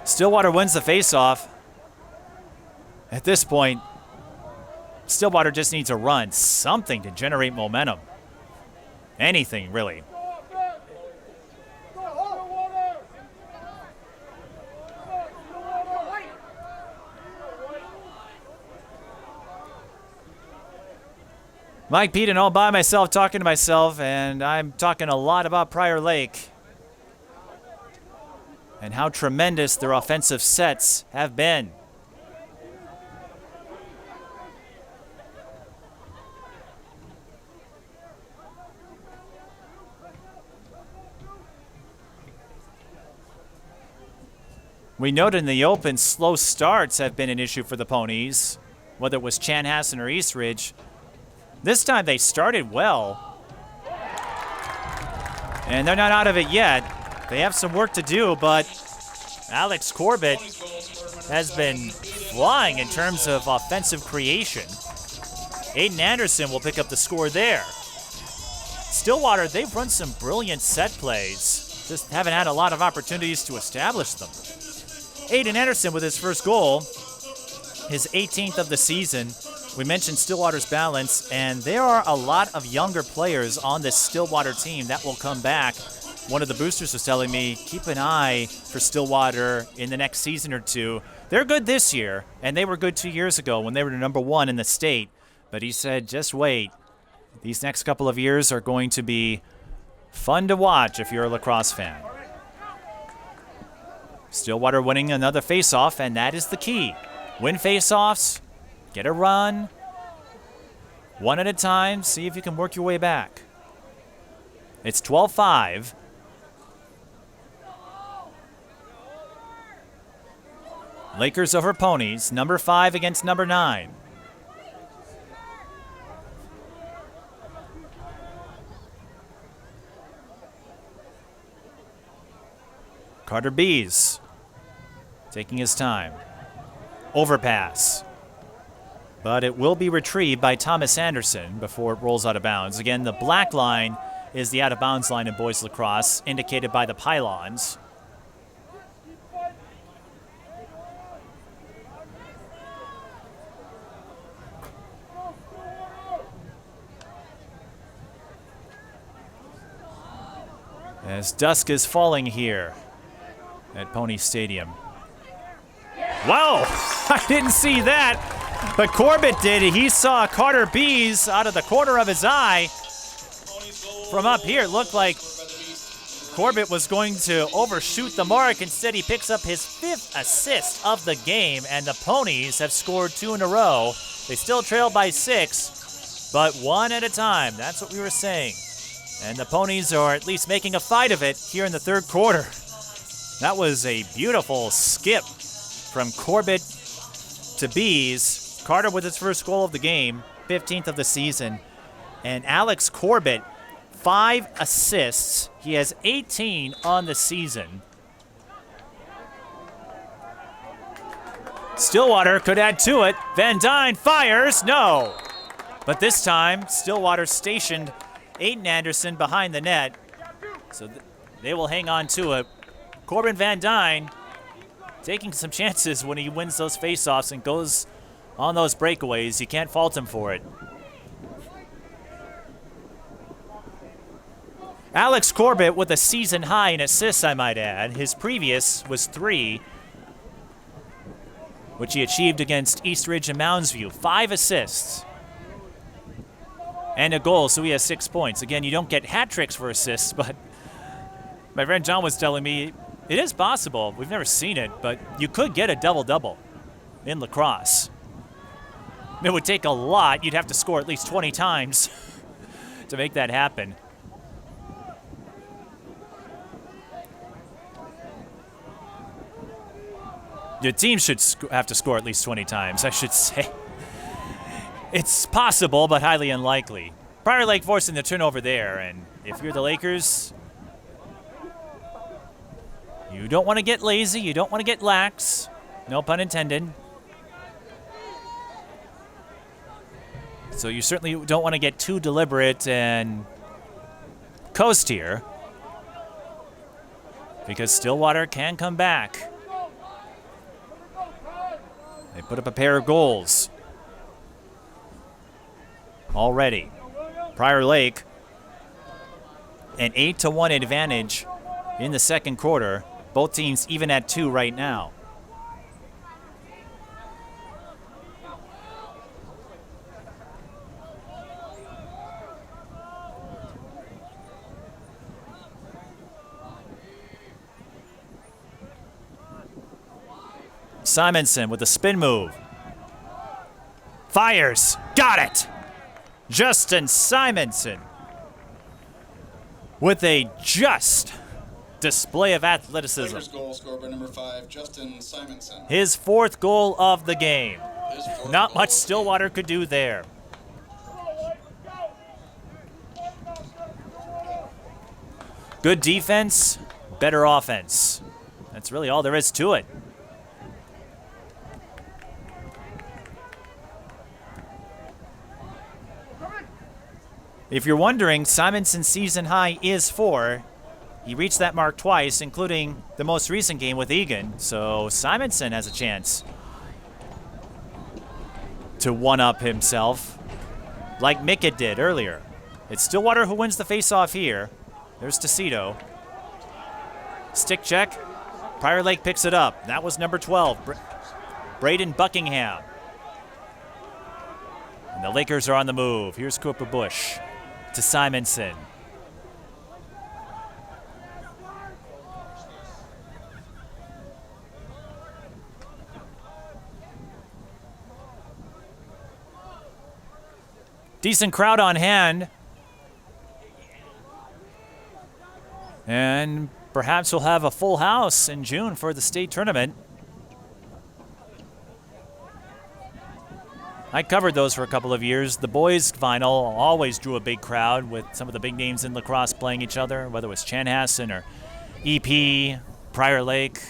Stillwater wins the faceoff. At this point, Stillwater just needs a run, something to generate momentum. Anything, really. Mike Peden all by myself talking to myself, and I'm talking a lot about Prior Lake and how tremendous their offensive sets have been. We noted in the open, slow starts have been an issue for the Ponies, whether it was Chanhassen or Eastridge. This time they started well, and they're not out of it yet. They have some work to do, but Alex Corbett has been flying in terms of offensive creation. Aiden Anderson will pick up the score there. Stillwater, they've run some brilliant set plays, just haven't had a lot of opportunities to establish them. Aiden Anderson with his first goal, his 18th of the season. We mentioned Stillwater's balance, and there are a lot of younger players on this Stillwater team that will come back. One of the boosters was telling me, keep an eye for Stillwater in the next season or two. They're good this year, and they were good 2 years ago when they were number 1 in the state. But he said, just wait. These next couple of years are going to be fun to watch if you're a lacrosse fan. Stillwater winning another faceoff, and that is the key. Win faceoffs. Get a run, one at a time, see if you can work your way back. It's 12-5. Lakers over Ponies, number 5 against number 9. Carter Bees taking his time. Overpass. But it will be retrieved by Thomas Anderson before it rolls out of bounds. Again, the black line is the out-of-bounds line in boys lacrosse, indicated by the pylons. As dusk is falling here at Pony Stadium. Wow! I didn't see that! But Corbett did. He saw Carter Bees out of the corner of his eye. From up here, it looked like Corbett was going to overshoot the mark. Instead, he picks up his 5th assist of the game, and the Ponies have scored 2 in a row. They still trail by 6, but one at a time. That's what we were saying. And the Ponies are at least making a fight of it here in the 3rd quarter. That was a beautiful skip from Corbett to Bees. Carter with his first goal of the game, 15th of the season. And Alex Corbett, 5 assists. He has 18 on the season. Stillwater could add to it. Van Dyne fires, no. But this time, Stillwater stationed Aiden Anderson behind the net. So they will hang on to it. Corbin Van Dyne taking some chances when he wins those faceoffs and goes on those breakaways. You can't fault him for it. Alex Corbett with a season high in assists, I might add. His previous was 3, which he achieved against East Ridge and Mounds View. 5 assists and a goal, so he has 6 points. Again, you don't get hat tricks for assists, but my friend John was telling me it is possible. We've never seen it, but you could get a double-double in lacrosse. It would take a lot. You'd have to score at least 20 times to make that happen. Your team should have to score at least 20 times, I should say. It's possible, but highly unlikely. Prior Lake forcing the turnover there, and if you're the Lakers, you don't want to get lazy, you don't want to get lax. No pun intended. So you certainly don't want to get too deliberate and coast here, because Stillwater can come back. They put up a pair of goals already. Prior Lake, an 8-1 advantage in the second quarter. Both teams even at 2 right now. Simonson with a spin move. Fires. Got it. Justin Simonson with a just display of athleticism. Lakers goal scored by number 5, Justin Simonson. His 4th goal of the game. His 4th Not goal much of the Stillwater could do there. Good defense, better offense. That's really all there is to it. If you're wondering, Simonson's season high is 4. He reached that mark twice, including the most recent game with Egan. So Simonson has a chance to one-up himself like Mickett did earlier. It's Stillwater who wins the face-off here. There's Tecito. Stick check. Prior Lake picks it up. That was number 12, Braden Buckingham. And the Lakers are on the move. Here's Cooper Bush to Simonson. Decent crowd on hand. And perhaps we'll have a full house in June for the state tournament. I covered those for a couple of years. The boys' final always drew a big crowd with some of the big names in lacrosse playing each other, whether it was Chanhassen or EP, Prior Lake.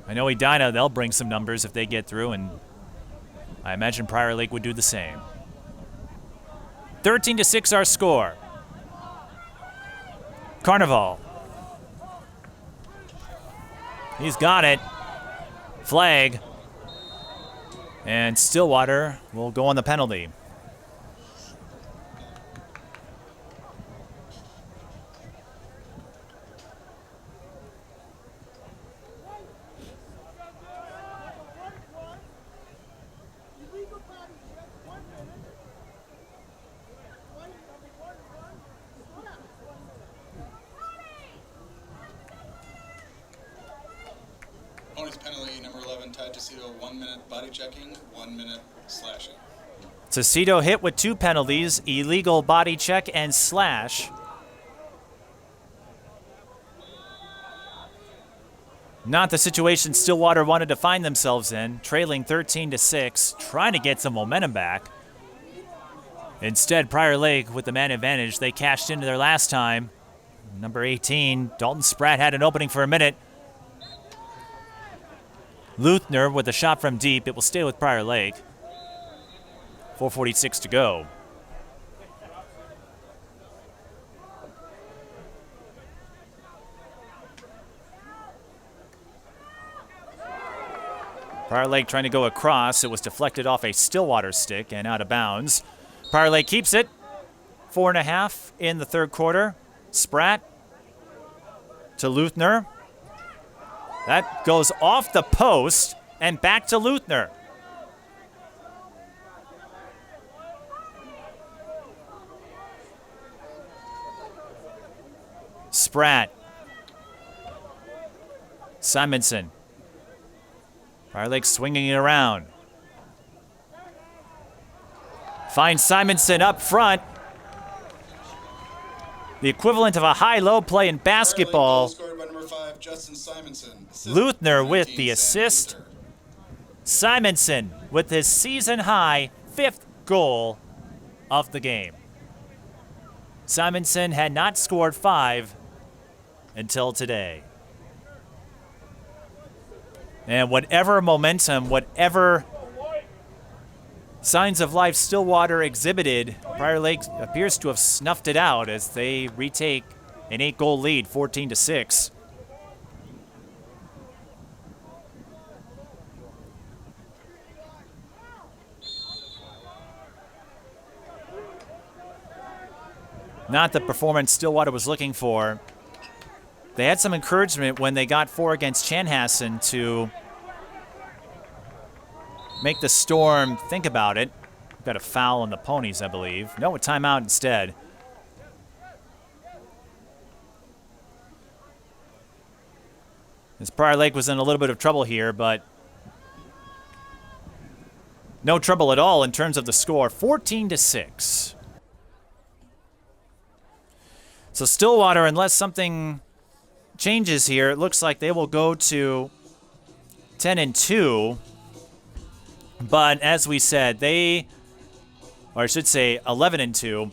I know Edina, they'll bring some numbers if they get through, and I imagine Prior Lake would do the same. 13-6 our score. Carnival. He's got it. Flag. And Stillwater will go on the penalty. Opponent's penalty, number 11, Ty Tecito, 1 minute body checking, 1 minute slashing. Tecito hit with 2 penalties, illegal body check and slash. Not the situation Stillwater wanted to find themselves in, trailing 13-6, trying to get some momentum back. Instead, Prior Lake with the man advantage. They cashed into their last time. Number 18, Dalton Spratt had an opening for a minute. Luthner with a shot from deep. It will stay with Prior Lake. 4:46 to go. Prior Lake trying to go across. It was deflected off a Stillwater stick and out of bounds. Prior Lake keeps it. 4.5 in the third quarter. Spratt to Luthner. That goes off the post and back to Luthner. Spratt. Simonson. Prior Lake swinging it around. Finds Simonson up front. The equivalent of a high-low play in basketball. Scored by number 5, Justin Simonson. Luthner with the assist. Simonson with his season-high 5th goal of the game. Simonson had not scored 5 until today. And whatever momentum, whatever signs of life Stillwater exhibited, Prior Lake appears to have snuffed it out as they retake an 8-goal lead, 14-6. Not the performance Stillwater was looking for. They had some encouragement when they got 4 against Chanhassen to make the Storm think about it. Got a foul on the Ponies, I believe. No, a timeout instead. As Prior Lake was in a little bit of trouble here, but no trouble at all in terms of the score, 14-6. So Stillwater, unless something changes here, it looks like they will go to 10-2. But as we said, or I should say 11-2,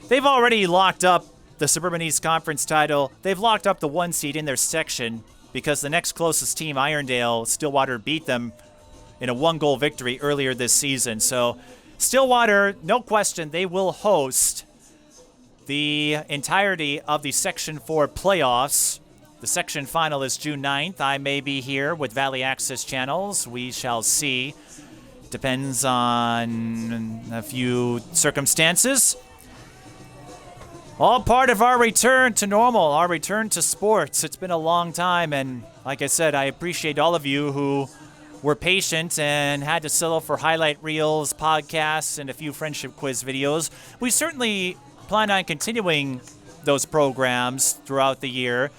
they've already locked up the Suburban East Conference title. They've locked up the 1 seed in their section because the next closest team, Irondale, Stillwater beat them in a 1-goal victory earlier this season. So Stillwater, no question, they will host the entirety of the Section 4 playoffs. The section final is June 9th. I may be here with Valley Access Channels. We shall see. Depends on a few circumstances. All part of our return to normal, our return to sports. It's been a long time, and like I said, I appreciate all of you who were patient and had to settle for highlight reels, podcasts, and a few friendship quiz videos. We certainly plan on continuing those programs throughout the year.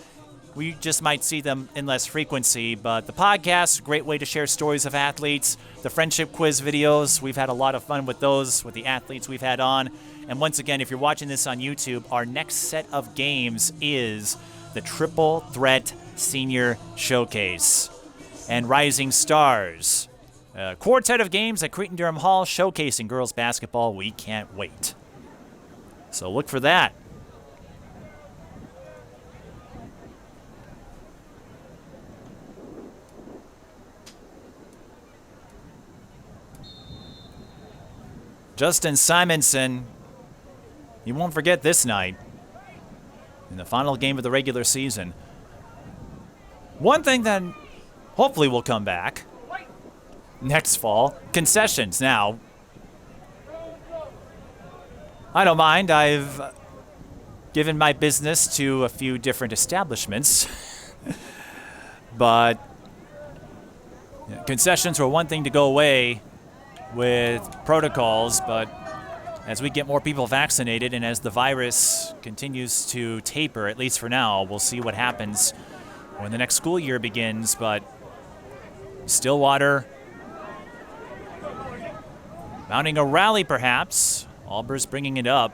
We just might see them in less frequency, but the podcast, great way to share stories of athletes. The friendship quiz videos, we've had a lot of fun with those, with the athletes we've had on. And once again, if you're watching this on YouTube, our next set of games is the Triple Threat Senior Showcase and Rising Stars. A quartet of games at Cretin-Durham Hall showcasing girls basketball. We can't wait. So look for that. Justin Simonson, you won't forget this night in the final game of the regular season. One thing that hopefully will come back next fall, concessions. Now, I don't mind. I've given my business to a few different establishments, but concessions were one thing to go away with protocols, but as we get more people vaccinated and as the virus continues to taper, at least for now, we'll see what happens when the next school year begins. But Stillwater mounting a rally, perhaps. Albers bringing it up.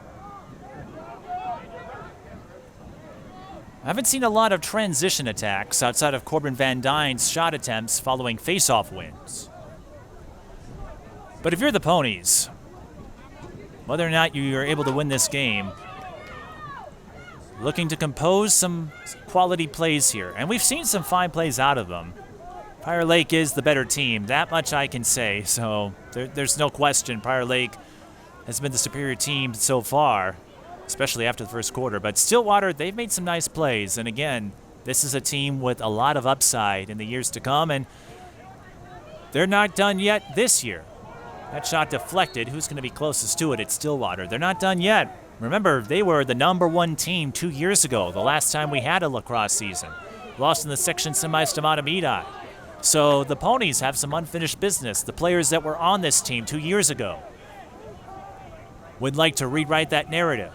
I haven't seen a lot of transition attacks outside of Corbin Van Dyne's shot attempts following face-off wins. But if you're the Ponies, whether or not you are able to win this game, looking to compose some quality plays here. And we've seen some fine plays out of them. Prior Lake is the better team. That much I can say. So there's no question Prior Lake has been the superior team so far, especially after the first quarter. But Stillwater, they've made some nice plays. And again, this is a team with a lot of upside in the years to come. And they're not done yet this year. That shot deflected. Who's going to be closest to it? It's Stillwater. They're not done yet. Remember, they were the #1 team 2 years ago, the last time we had a lacrosse season. Lost in the section semis to Matamidi. So the Ponies have some unfinished business. The players that were on this team 2 years ago would like to rewrite that narrative,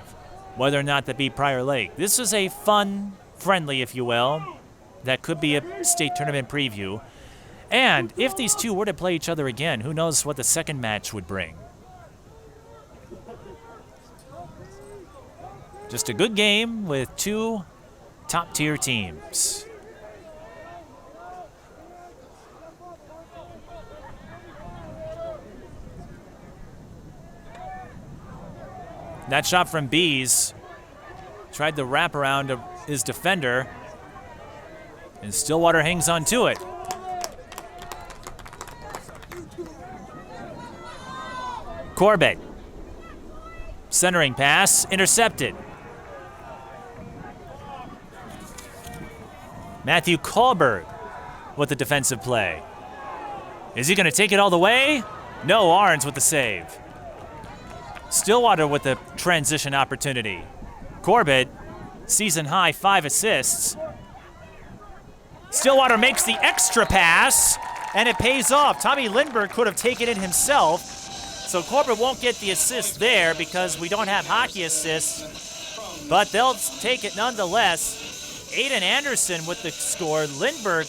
whether or not that be Prior Lake. This is a fun, friendly, if you will, that could be a state tournament preview. And if these two were to play each other again, who knows what the second match would bring. Just a good game with two top-tier teams. That shot from Bees tried the wraparound of his defender, and Stillwater hangs on to it. Corbett, centering pass, intercepted. Matthew Kohlberg with the defensive play. Is he going to take it all the way? No, Arns with the save. Stillwater with the transition opportunity. Corbett, season high 5 assists. Stillwater makes the extra pass, and it pays off. Tommy Lindbergh could have taken it himself. So Corbett won't get the assist there because we don't have hockey assists, but they'll take it nonetheless. Aiden Anderson with the score. Lindbergh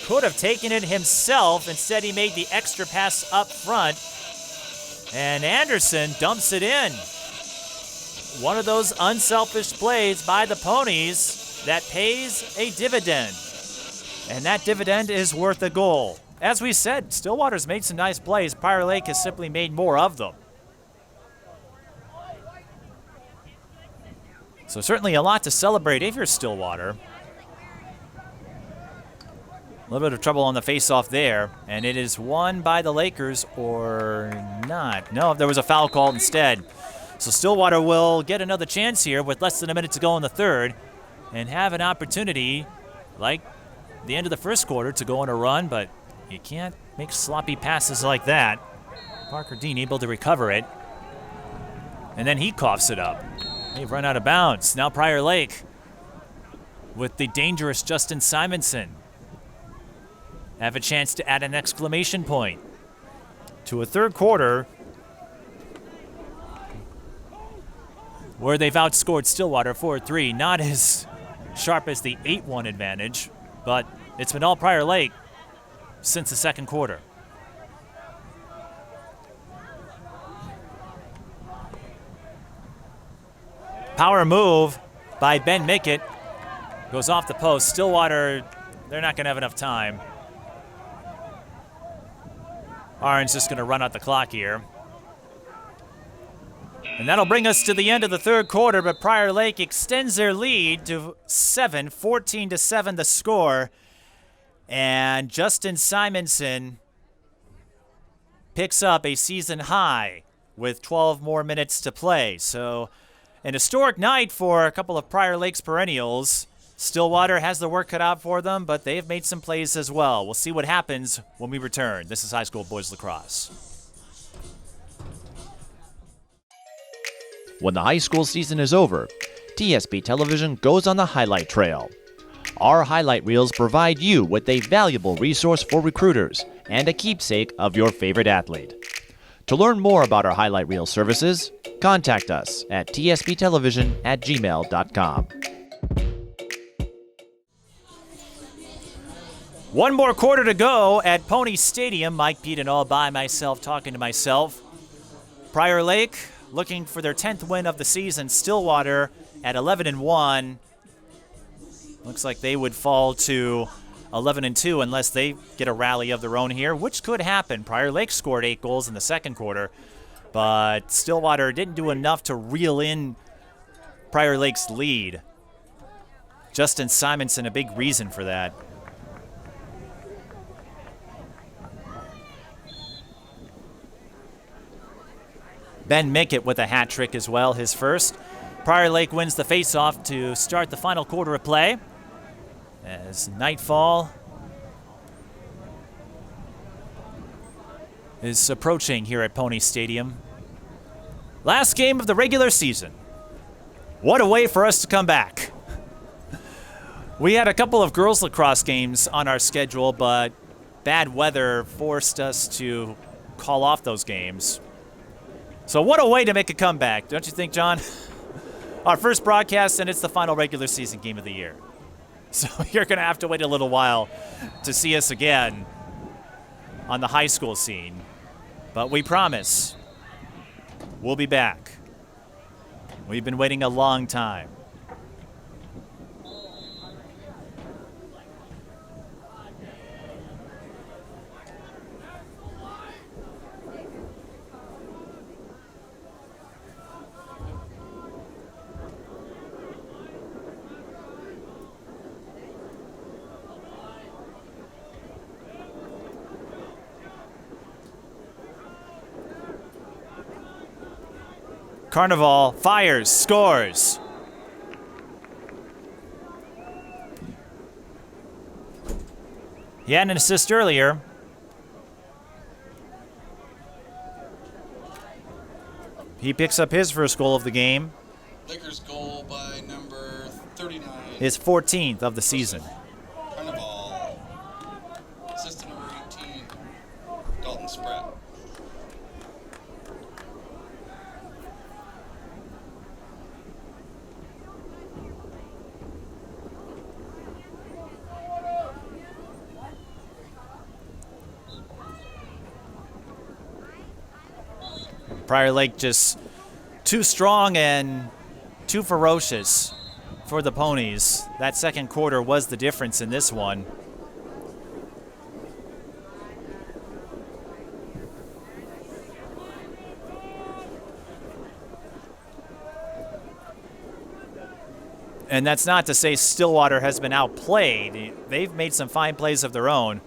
could have taken it himself. Instead, he made the extra pass up front, and Anderson dumps it in. One of those unselfish plays by the Ponies that pays a dividend, and that dividend is worth a goal. As we said, Stillwater's made some nice plays. Prior Lake has simply made more of them. So certainly a lot to celebrate if you're Stillwater. A little bit of trouble on the face-off there, and it is won by the Lakers or not. No, there was a foul called instead. So Stillwater will get another chance here with less than a minute to go in the third and have an opportunity, like the end of the first quarter, to go on a run, but you can't make sloppy passes like that. Parker Dean able to recover it. And then he coughs it up. They've run out of bounds. Now Prior Lake with the dangerous Justin Simonson have a chance to add an exclamation point to a third quarter where they've outscored Stillwater 4-3. Not as sharp as the 8-1 advantage, but it's been all Prior Lake since the second quarter. Power move by Ben Mickett. Goes off the post. Stillwater, they're not going to have enough time. Arn's just going to run out the clock here. And that'll bring us to the end of the third quarter, but Prior Lake extends their lead to 7, 14-7 the score. And Justin Simonson picks up a season high with 12 more minutes to play. So an historic night for a couple of Prior Lakes perennials. Stillwater has the work cut out for them, but they've made some plays as well. We'll see what happens when we return. This is high school boys lacrosse. When the high school season is over, TSP Television goes on the highlight trail. Our highlight reels provide you with a valuable resource for recruiters and a keepsake of your favorite athlete. To learn more about our highlight reel services, contact us at tsptelevision@gmail.com. One more quarter to go at Pony Stadium. Mike Pete and all by myself talking to myself. Prior Lake looking for their 10th win of the season. Stillwater at 11-1. Looks like they would fall to 11-2 unless they get a rally of their own here, which could happen. Prior Lake scored 8 goals in the second quarter, but Stillwater didn't do enough to reel in Prior Lake's lead. Justin Simonson, a big reason for that. Ben Mickett with a hat trick as well, his first. Prior Lake wins the faceoff to start the final quarter of play. As nightfall is approaching here at Pony Stadium. Last game of the regular season. What a way for us to come back. We had a couple of girls lacrosse games on our schedule, but bad weather forced us to call off those games. So what a way to make a comeback, don't you think, John? Our first broadcast, and it's the final regular season game of the year. So you're going to have to wait a little while to see us again on the high school scene. But we promise we'll be back. We've been waiting a long time. Carnival fires, scores. He had an assist earlier. He picks up his first goal of the game. Lakers goal by number 39. His 14th of the season. Carnival. Assist to number 18. Dalton Spratt. Prior Lake just too strong and too ferocious for the Ponies. That second quarter was the difference in this one. And that's not to say Stillwater has been outplayed. They've made some fine plays of their own,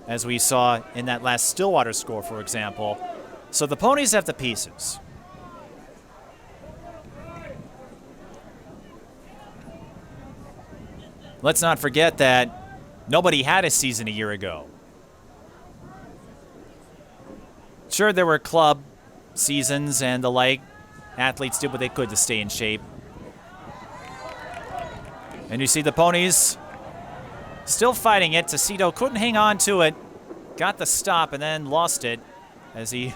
as we saw in that last Stillwater score, for example. So the Ponies have the pieces. Let's not forget that nobody had a season a year ago. Sure, there were club seasons and the like. Athletes did what they could to stay in shape. And you see the Ponies still fighting it. Tacito couldn't hang on to it. Got the stop and then lost it as he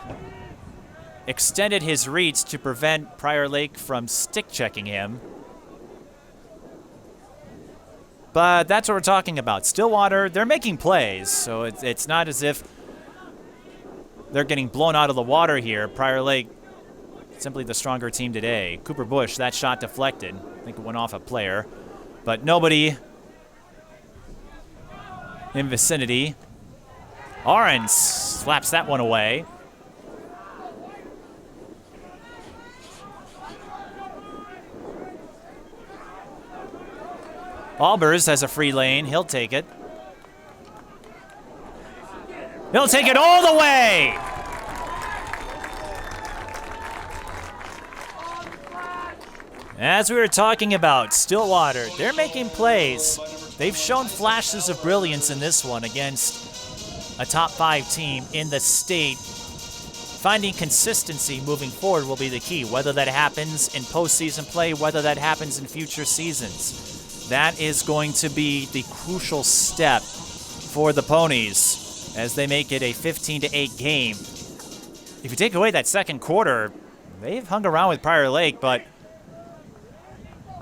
extended his reach to prevent Prior Lake from stick-checking him. But that's what we're talking about. Stillwater, they're making plays, so it's not as if they're getting blown out of the water here. Prior Lake, simply the stronger team today. Cooper Bush, that shot deflected. I think it went off a player. But nobody in vicinity. Oren slaps that one away. Albers has a free lane. He'll take it. He'll take it all the way. As we were talking about, Stillwater, they're making plays. They've shown flashes of brilliance in this one against a top 5 team in the state. Finding consistency moving forward will be the key, whether that happens in postseason play, whether that happens in future seasons. That is going to be the crucial step for the Ponies as they make it a 15-8 game. If you take away that second quarter, they've hung around with Prior Lake, but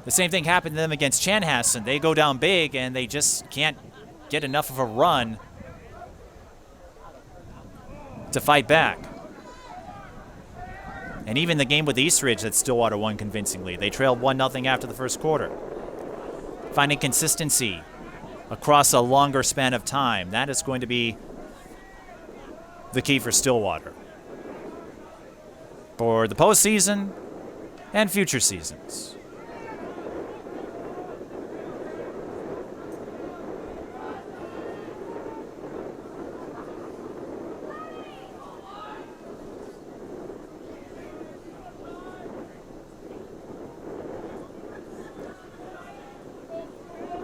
the same thing happened to them against Chanhassen. They go down big, and they just can't get enough of a run to fight back. And even the game with Eastridge that Stillwater won convincingly. They trailed 1-0 after the first quarter. Finding consistency across a longer span of time, that is going to be the key for Stillwater for the postseason and future seasons.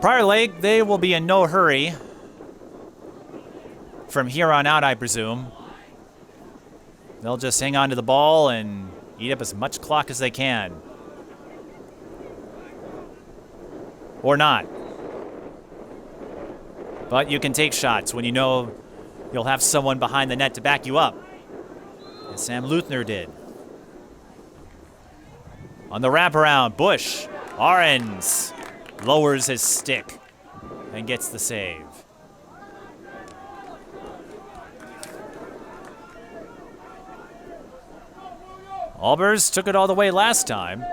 Prior Lake, they will be in no hurry from here on out, I presume. they'll just hang on to the ball and eat up as much clock as they can. Or not. But you can take shots when you know you'll have someone behind the net to back you up, as Sam Luthner did. On the wraparound, Bush, Arons lowers his stick and gets the save. Albers took it all the way last time.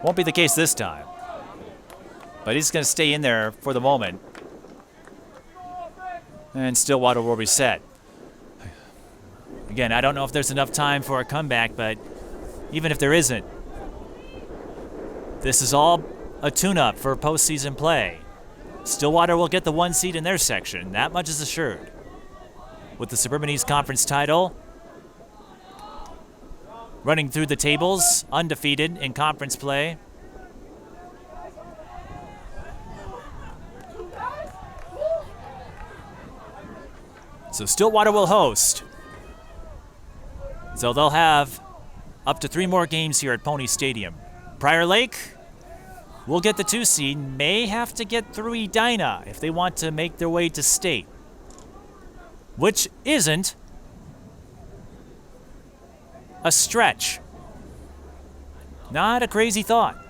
Won't be the case this time. But he's going to stay in there for the moment. And Stillwater will reset. Again, I don't know if there's enough time for a comeback, but even if there isn't, this is all a tune-up for postseason play. Stillwater will get the 1 seed in their section. That much is assured. With the Suburban East Conference title, running through the tables, undefeated in conference play. So Stillwater will host. So they'll have up to 3 more games here at Pony Stadium. Prior Lake will get the 2 seed, may have to get through Edina if they want to make their way to state, which isn't a stretch. Not a crazy thought.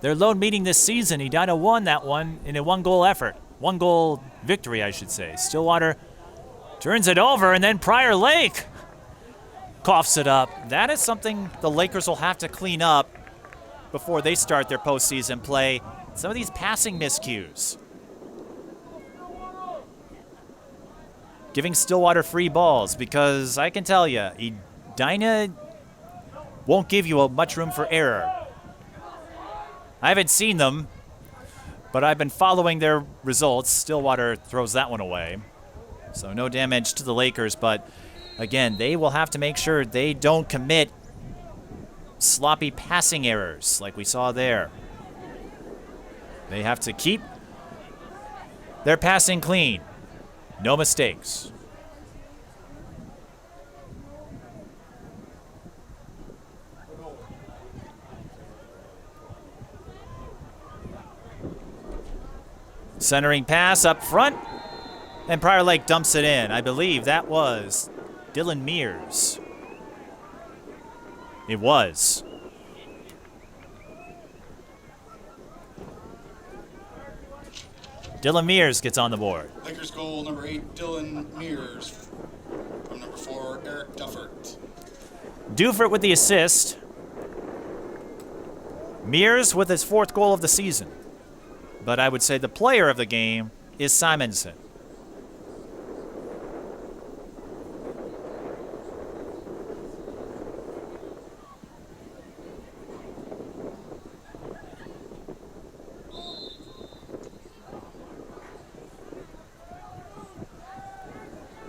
Their lone meeting this season, Edina won that one in a 1-goal effort. 1-goal victory, I should say. Stillwater turns it over, and then Prior Lake coughs it up. That is something the Lakers will have to clean up before they start their postseason play. Some of these passing miscues. Giving Stillwater free balls, because I can tell you, Edina won't give you much room for error. I haven't seen them, but I've been following their results. Stillwater throws that one away. So no damage to the Lakers, but again, they will have to make sure they don't commit sloppy passing errors like we saw there. They have to keep their passing clean. No mistakes. Centering pass up front, and Prior Lake dumps it in. I believe that was Dylan Mears. It was. Dylan Mears gets on the board. Lakers goal number 8, Dylan Mears. From number 4, Eric Duffert. Dufert with the assist. Mears with his 4th goal of the season. But I would say the player of the game is Simonson.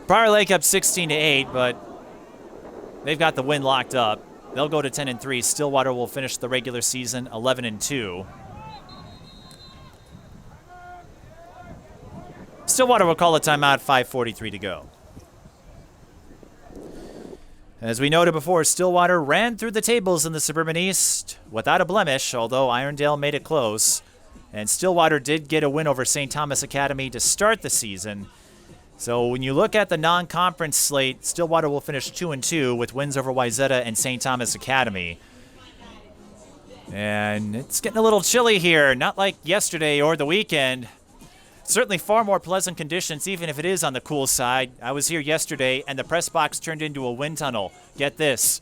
Prior Lake up 16-8, but they've got the win locked up. They'll go to 10-3. Stillwater will finish the regular season 11-2. Stillwater will call a timeout, 5:43 to go. As we noted before, Stillwater ran through the tables in the Suburban East without a blemish, although Irondale made it close. And Stillwater did get a win over St. Thomas Academy to start the season. So when you look at the non-conference slate, Stillwater will finish 2-2 with wins over Wayzata and St. Thomas Academy. And it's getting a little chilly here, not like yesterday or the weekend. Certainly far more pleasant conditions, even if it is on the cool side. I was here yesterday, and the press box turned into a wind tunnel. Get this.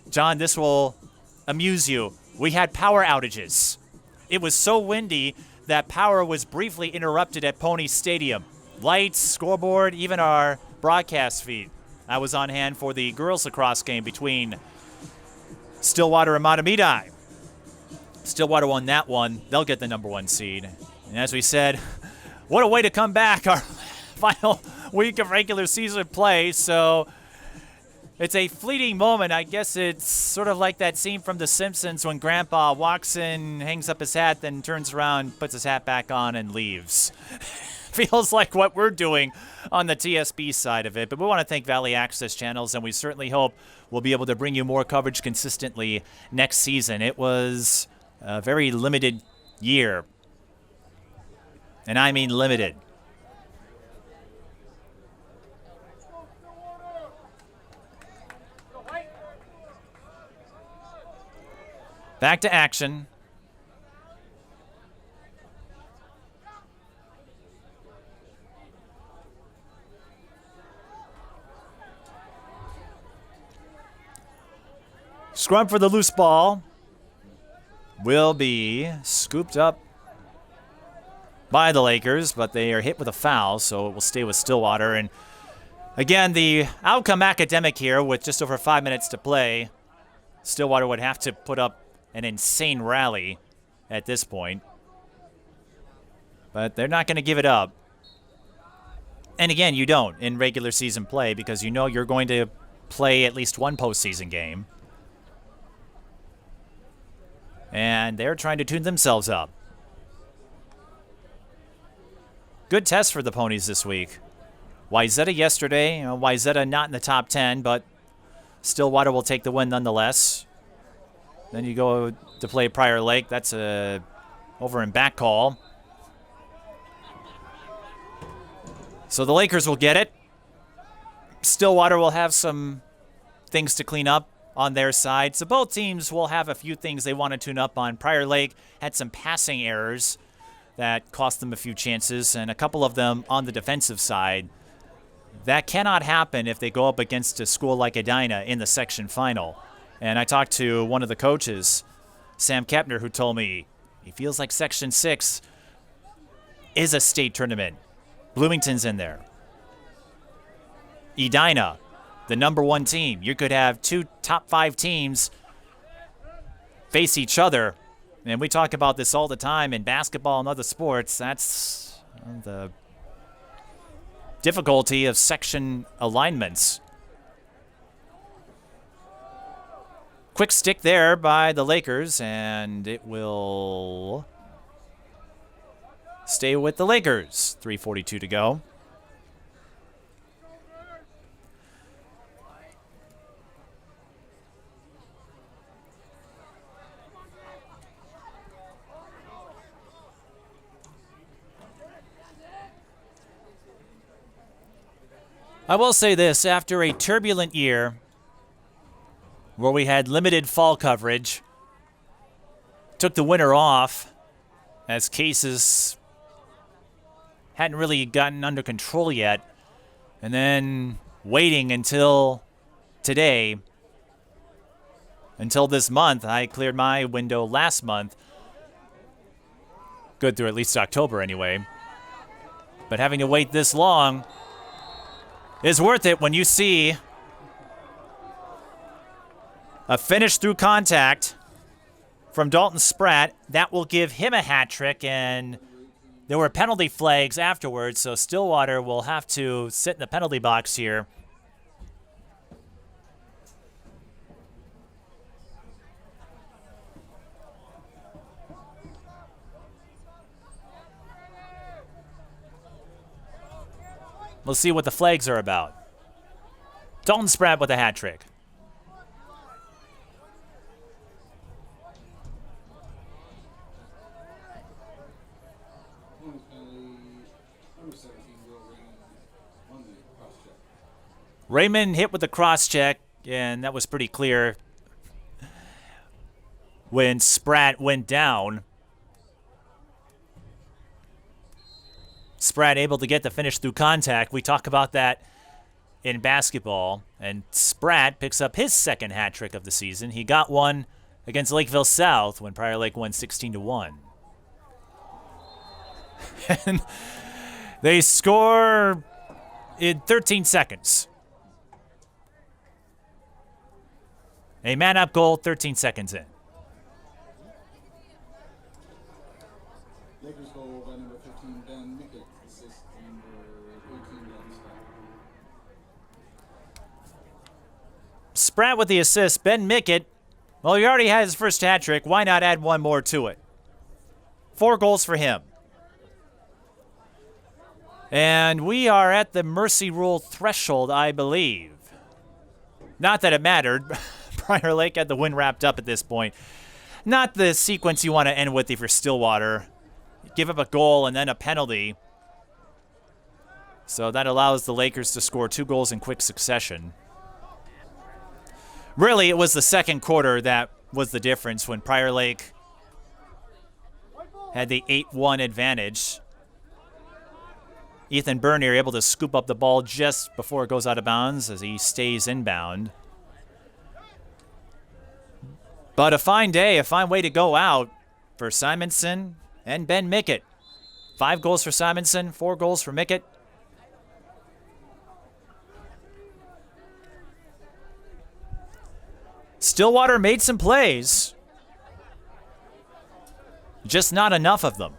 John, this will amuse you. We had power outages. It was so windy that power was briefly interrupted at Pony Stadium. Lights, scoreboard, even our broadcast feed. I was on hand for the girls lacrosse game between Stillwater and Matamidi. Stillwater won that one. They'll get the number 1 seed. And as we said, what a way to come back, our final week of regular season play. So it's a fleeting moment. I guess it's sort of like that scene from The Simpsons when Grandpa walks in, hangs up his hat, then turns around, puts his hat back on, and leaves. Feels like what we're doing on the TSB side of it. But we want to thank Valley Access Channels, and we certainly hope we'll be able to bring you more coverage consistently next season. It was a very limited year, and I mean limited. Back to action. Scrum for the loose ball will be scooped up by the Lakers, but they are hit with a foul, so it will stay with Stillwater. And again, the outcome academic here with just over 5 minutes to play. Stillwater would have to put up an insane rally at this point, but they're not going to give it up. And again, you don't in regular season play because you know you're going to play at least one postseason game. And they're trying to tune themselves up. Good test for the Ponies this week. Wayzata yesterday. Wayzata not in the top 10, but Stillwater will take the win nonetheless. Then you go to play Prior Lake. That's over in back call. So the Lakers will get it. Stillwater will have some things to clean up on their side. So both teams will have a few things they want to tune up on. Prior Lake had some passing errors that cost them a few chances, and a couple of them on the defensive side. That cannot happen if they go up against a school like Edina in the section final. And I talked to one of the coaches, Sam Kepner, who told me he feels like Section 6 is a state tournament. Bloomington's in there. Edina, the number 1 team. You could have 2 top 5 teams face each other. And we talk about this all the time in basketball and other sports. That's the difficulty of section alignments. Quick stick there by the Lakers, and it will stay with the Lakers. 3:42 to go. I will say this, after a turbulent year where we had limited fall coverage, took the winter off as cases hadn't really gotten under control yet, and then waiting until today, until this month. I cleared my window last month, good through at least October anyway, but having to wait this long is worth it when you see a finish through contact from Dalton Spratt. That will give him a hat trick, and there were penalty flags afterwards, so Stillwater will have to sit in the penalty box here. We'll see what the flags are about. Dalton Spratt with a hat trick. Raymond hit with the cross check, and that was pretty clear when Spratt went down. Spratt able to get the finish through contact. We talk about that in basketball, and Spratt picks up his second hat trick of the season. He got one against Lakeville South when Prior Lake won 16-1. And they score in 13 seconds. A man-up goal, 13 seconds in. Lakers goal by number 15, Ben Mickett, assist number 18, Dalton Spratt. Spratt with the assist. Ben Mickett, well, he already had his first hat trick. Why not add one more to it? 4 goals for him. And we are at the mercy rule threshold, I believe. Not that it mattered. Prior Lake had the win wrapped up at this point. Not the sequence you want to end with if you're Stillwater. Give up a goal and then a penalty. So that allows the Lakers to score 2 goals in quick succession. Really, it was the second quarter that was the difference when Prior Lake had the 8-1 advantage. Ethan Bernier able to scoop up the ball just before it goes out of bounds as he stays inbound. But a fine day, a fine way to go out for Simonson and Ben Mickett. 5 goals for Simonson, 4 goals for Mickett. Stillwater made some plays, just not enough of them.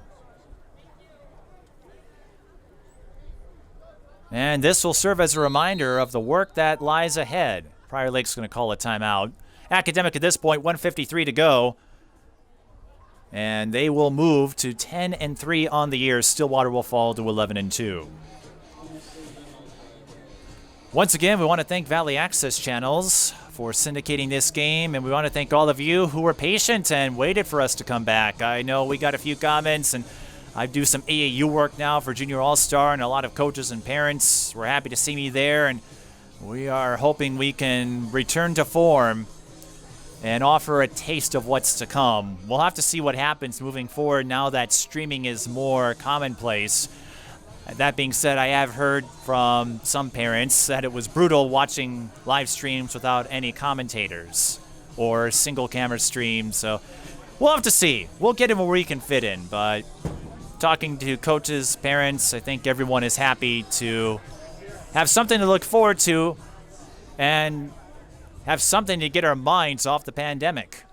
And this will serve as a reminder of the work that lies ahead. Prior Lake's going to call a timeout. Academic at this point, 1:53 to go. And they will move to 10-3 on the year. Stillwater will fall to 11-2. Once again, we want to thank Valley Access Channels for syndicating this game, and we want to thank all of you who were patient and waited for us to come back. I know we got a few comments, and I do some AAU work now for Junior All-Star, and a lot of coaches and parents were happy to see me there, and we are hoping we can return to form and offer a taste of what's to come. We'll have to see what happens moving forward now that streaming is more commonplace. That being said, I have heard from some parents that it was brutal watching live streams without any commentators or single camera streams. So we'll have to see. We'll get in where we can fit in. But talking to coaches, parents, I think everyone is happy to have something to look forward to and have something to get our minds off the pandemic.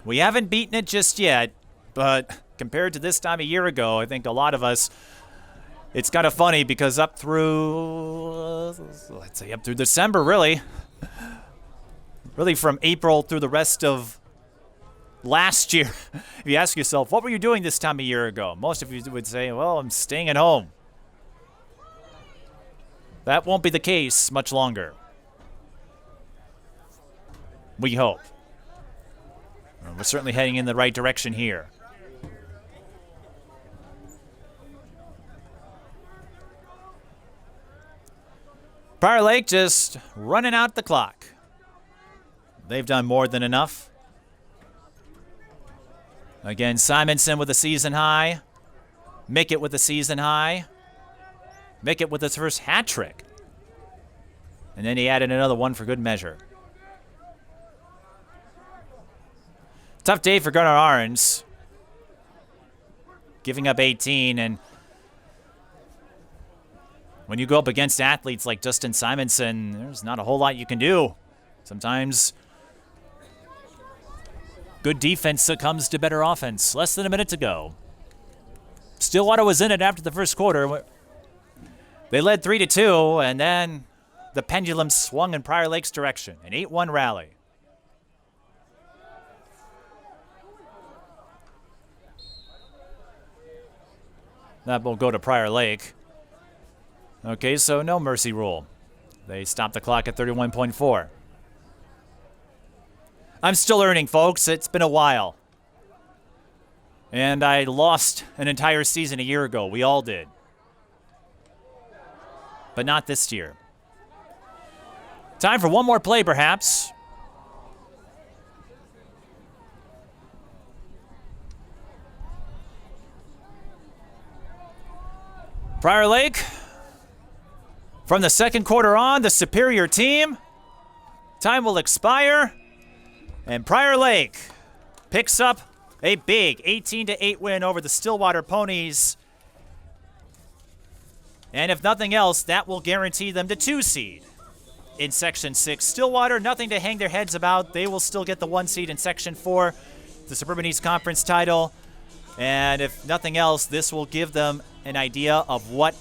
We haven't beaten it just yet, but compared to this time a year ago, I think a lot of us, it's kind of funny because up through, let's say up through December, really from April through the rest of last year, if you ask yourself, what were you doing this time a year ago? Most of you would say, well, I'm staying at home. That won't be the case much longer. We hope. We're certainly heading in the right direction here. Prior Lake just running out the clock. They've done more than enough. Again, Simonson with a season high. Mickett with a season high. Mickett with his first hat trick. And then he added another one for good measure. Tough day for Gunnar Arns. Giving up 18, and when you go up against athletes like Justin Simonson, there's not a whole lot you can do. Sometimes good defense succumbs to better offense. Less than a minute to go. Stillwater was in it after the first quarter. They led 3-2, and then the pendulum swung in Prior Lake's direction. An 8-1 rally. That will go to Prior Lake. Okay, so no mercy rule. They stopped the clock at 31.4. I'm still earning, folks. It's been a while. And I lost an entire season a year ago. We all did. But not this year. Time for one more play, perhaps. Prior Lake, from the second quarter on, the superior team. Time will expire, and Prior Lake picks up a big 18-8 win over the Stillwater Ponies. And if nothing else, that will guarantee them the 2 seed in Section 6. Stillwater, nothing to hang their heads about. They will still get the 1 seed in Section 4, the Suburban East Conference title. And if nothing else, this will give them an idea of what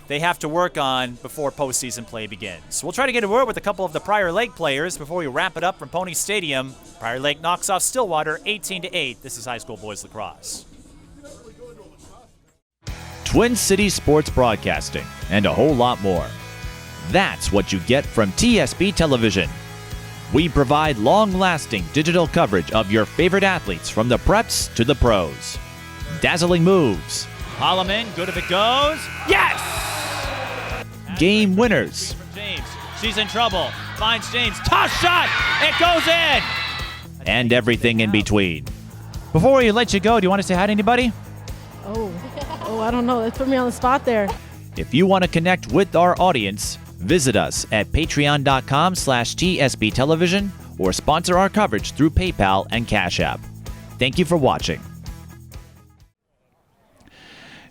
they have to work on before postseason play begins. We'll try to get a word with a couple of the Prior Lake players before we wrap it up from Pony Stadium. Prior Lake knocks off Stillwater 18-8. This is high school boys lacrosse. Twin Cities Sports Broadcasting, and a whole lot more. That's what you get from TSB Television. We provide long-lasting digital coverage of your favorite athletes from the preps to the pros. Dazzling moves, Holloman, good if it goes. Yes! game winners, From James. She's in trouble. Finds James. Toss shot. It goes in. and everything in between. Before we let you go, do you want to say hi to anybody? Oh, I don't know. That put me on the spot there. If you want to connect with our audience, visit us at patreon.com/TSB Television or sponsor our coverage through PayPal and Cash App. Thank you for watching.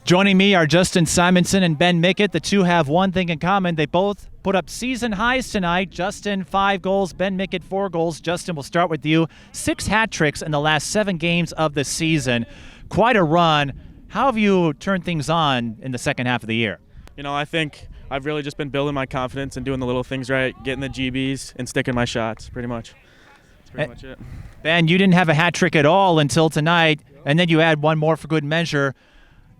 Joining me are Justin Simonson and Ben Mickett. The two have one thing in common. They both put up season highs tonight. Justin, 5 goals. Ben Mickett, 4 goals. Justin, we'll start with you. 6 hat tricks in the last 7 games of the season. Quite a run. How have you turned things on in the second half of the year? You know, I think I've really just been building my confidence and doing the little things right, getting the GBs and sticking my shots, pretty much. That's pretty much it. Ben, you didn't have a hat trick at all until tonight, and then you add one more for good measure.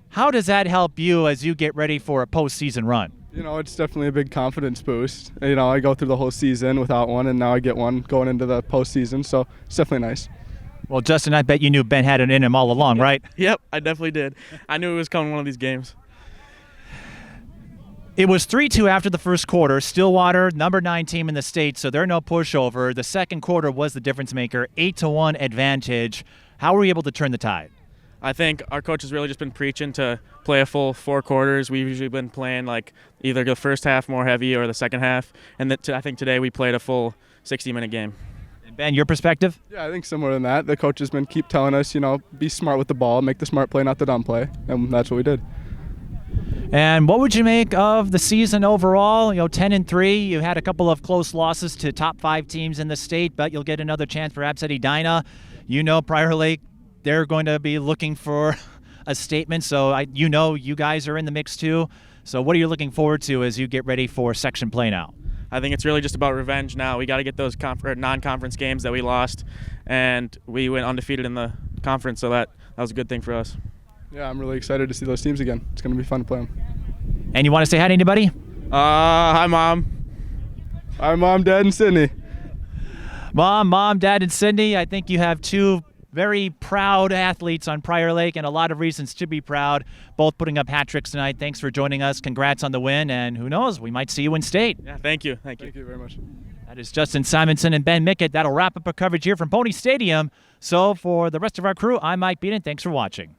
How does that help you as you get ready for a postseason run? You know, it's definitely a big confidence boost. You know, I go through the whole season without one, and now I get one going into the postseason, so it's definitely nice. Well, Justin, I bet you knew Ben had it in him all along, right? Yep, I definitely did. I knew it was coming one of these games. It was 3-2 after the first quarter. Stillwater, number 9 team in the state, so they're no pushover. The second quarter was the difference maker, 8-1 advantage. How were you able to turn the tide? I think our coach has really just been preaching to play a full 4 quarters. We've usually been playing like either the first half more heavy or the second half, and I think today we played a full 60-minute game. And Ben, your perspective? Yeah, I think similar than that. The coach has been keep telling us, you know, be smart with the ball, make the smart play, not the dumb play, and that's what we did. And what would you make of the season overall? 10-3. You had a couple of close losses to top 5 teams in the state, but you'll get another chance for App City Dinah. Prior Lake, they're going to be looking for a statement, so you guys are in the mix too. So what are you looking forward to as you get ready for section play now? I think it's really just about revenge now. We got to get those non-conference games that we lost, and we went undefeated in the conference, so that was a good thing for us. Yeah, I'm really excited to see those teams again. It's going to be fun to play them. And you want to say hi to anybody? Hi, Mom. Hi, Mom, Dad, and Sydney. Mom, Dad, and Sydney, I think you have 2 very proud athletes on Prior Lake and a lot of reasons to be proud, both putting up hat tricks tonight. Thanks for joining us. Congrats on the win, and who knows, we might see you in state. Yeah, thank you. Thank you very much. That is Justin Simonson and Ben Mickett. That'll wrap up our coverage here from Pony Stadium. So for the rest of our crew, I'm Mike Beaton. Thanks for watching.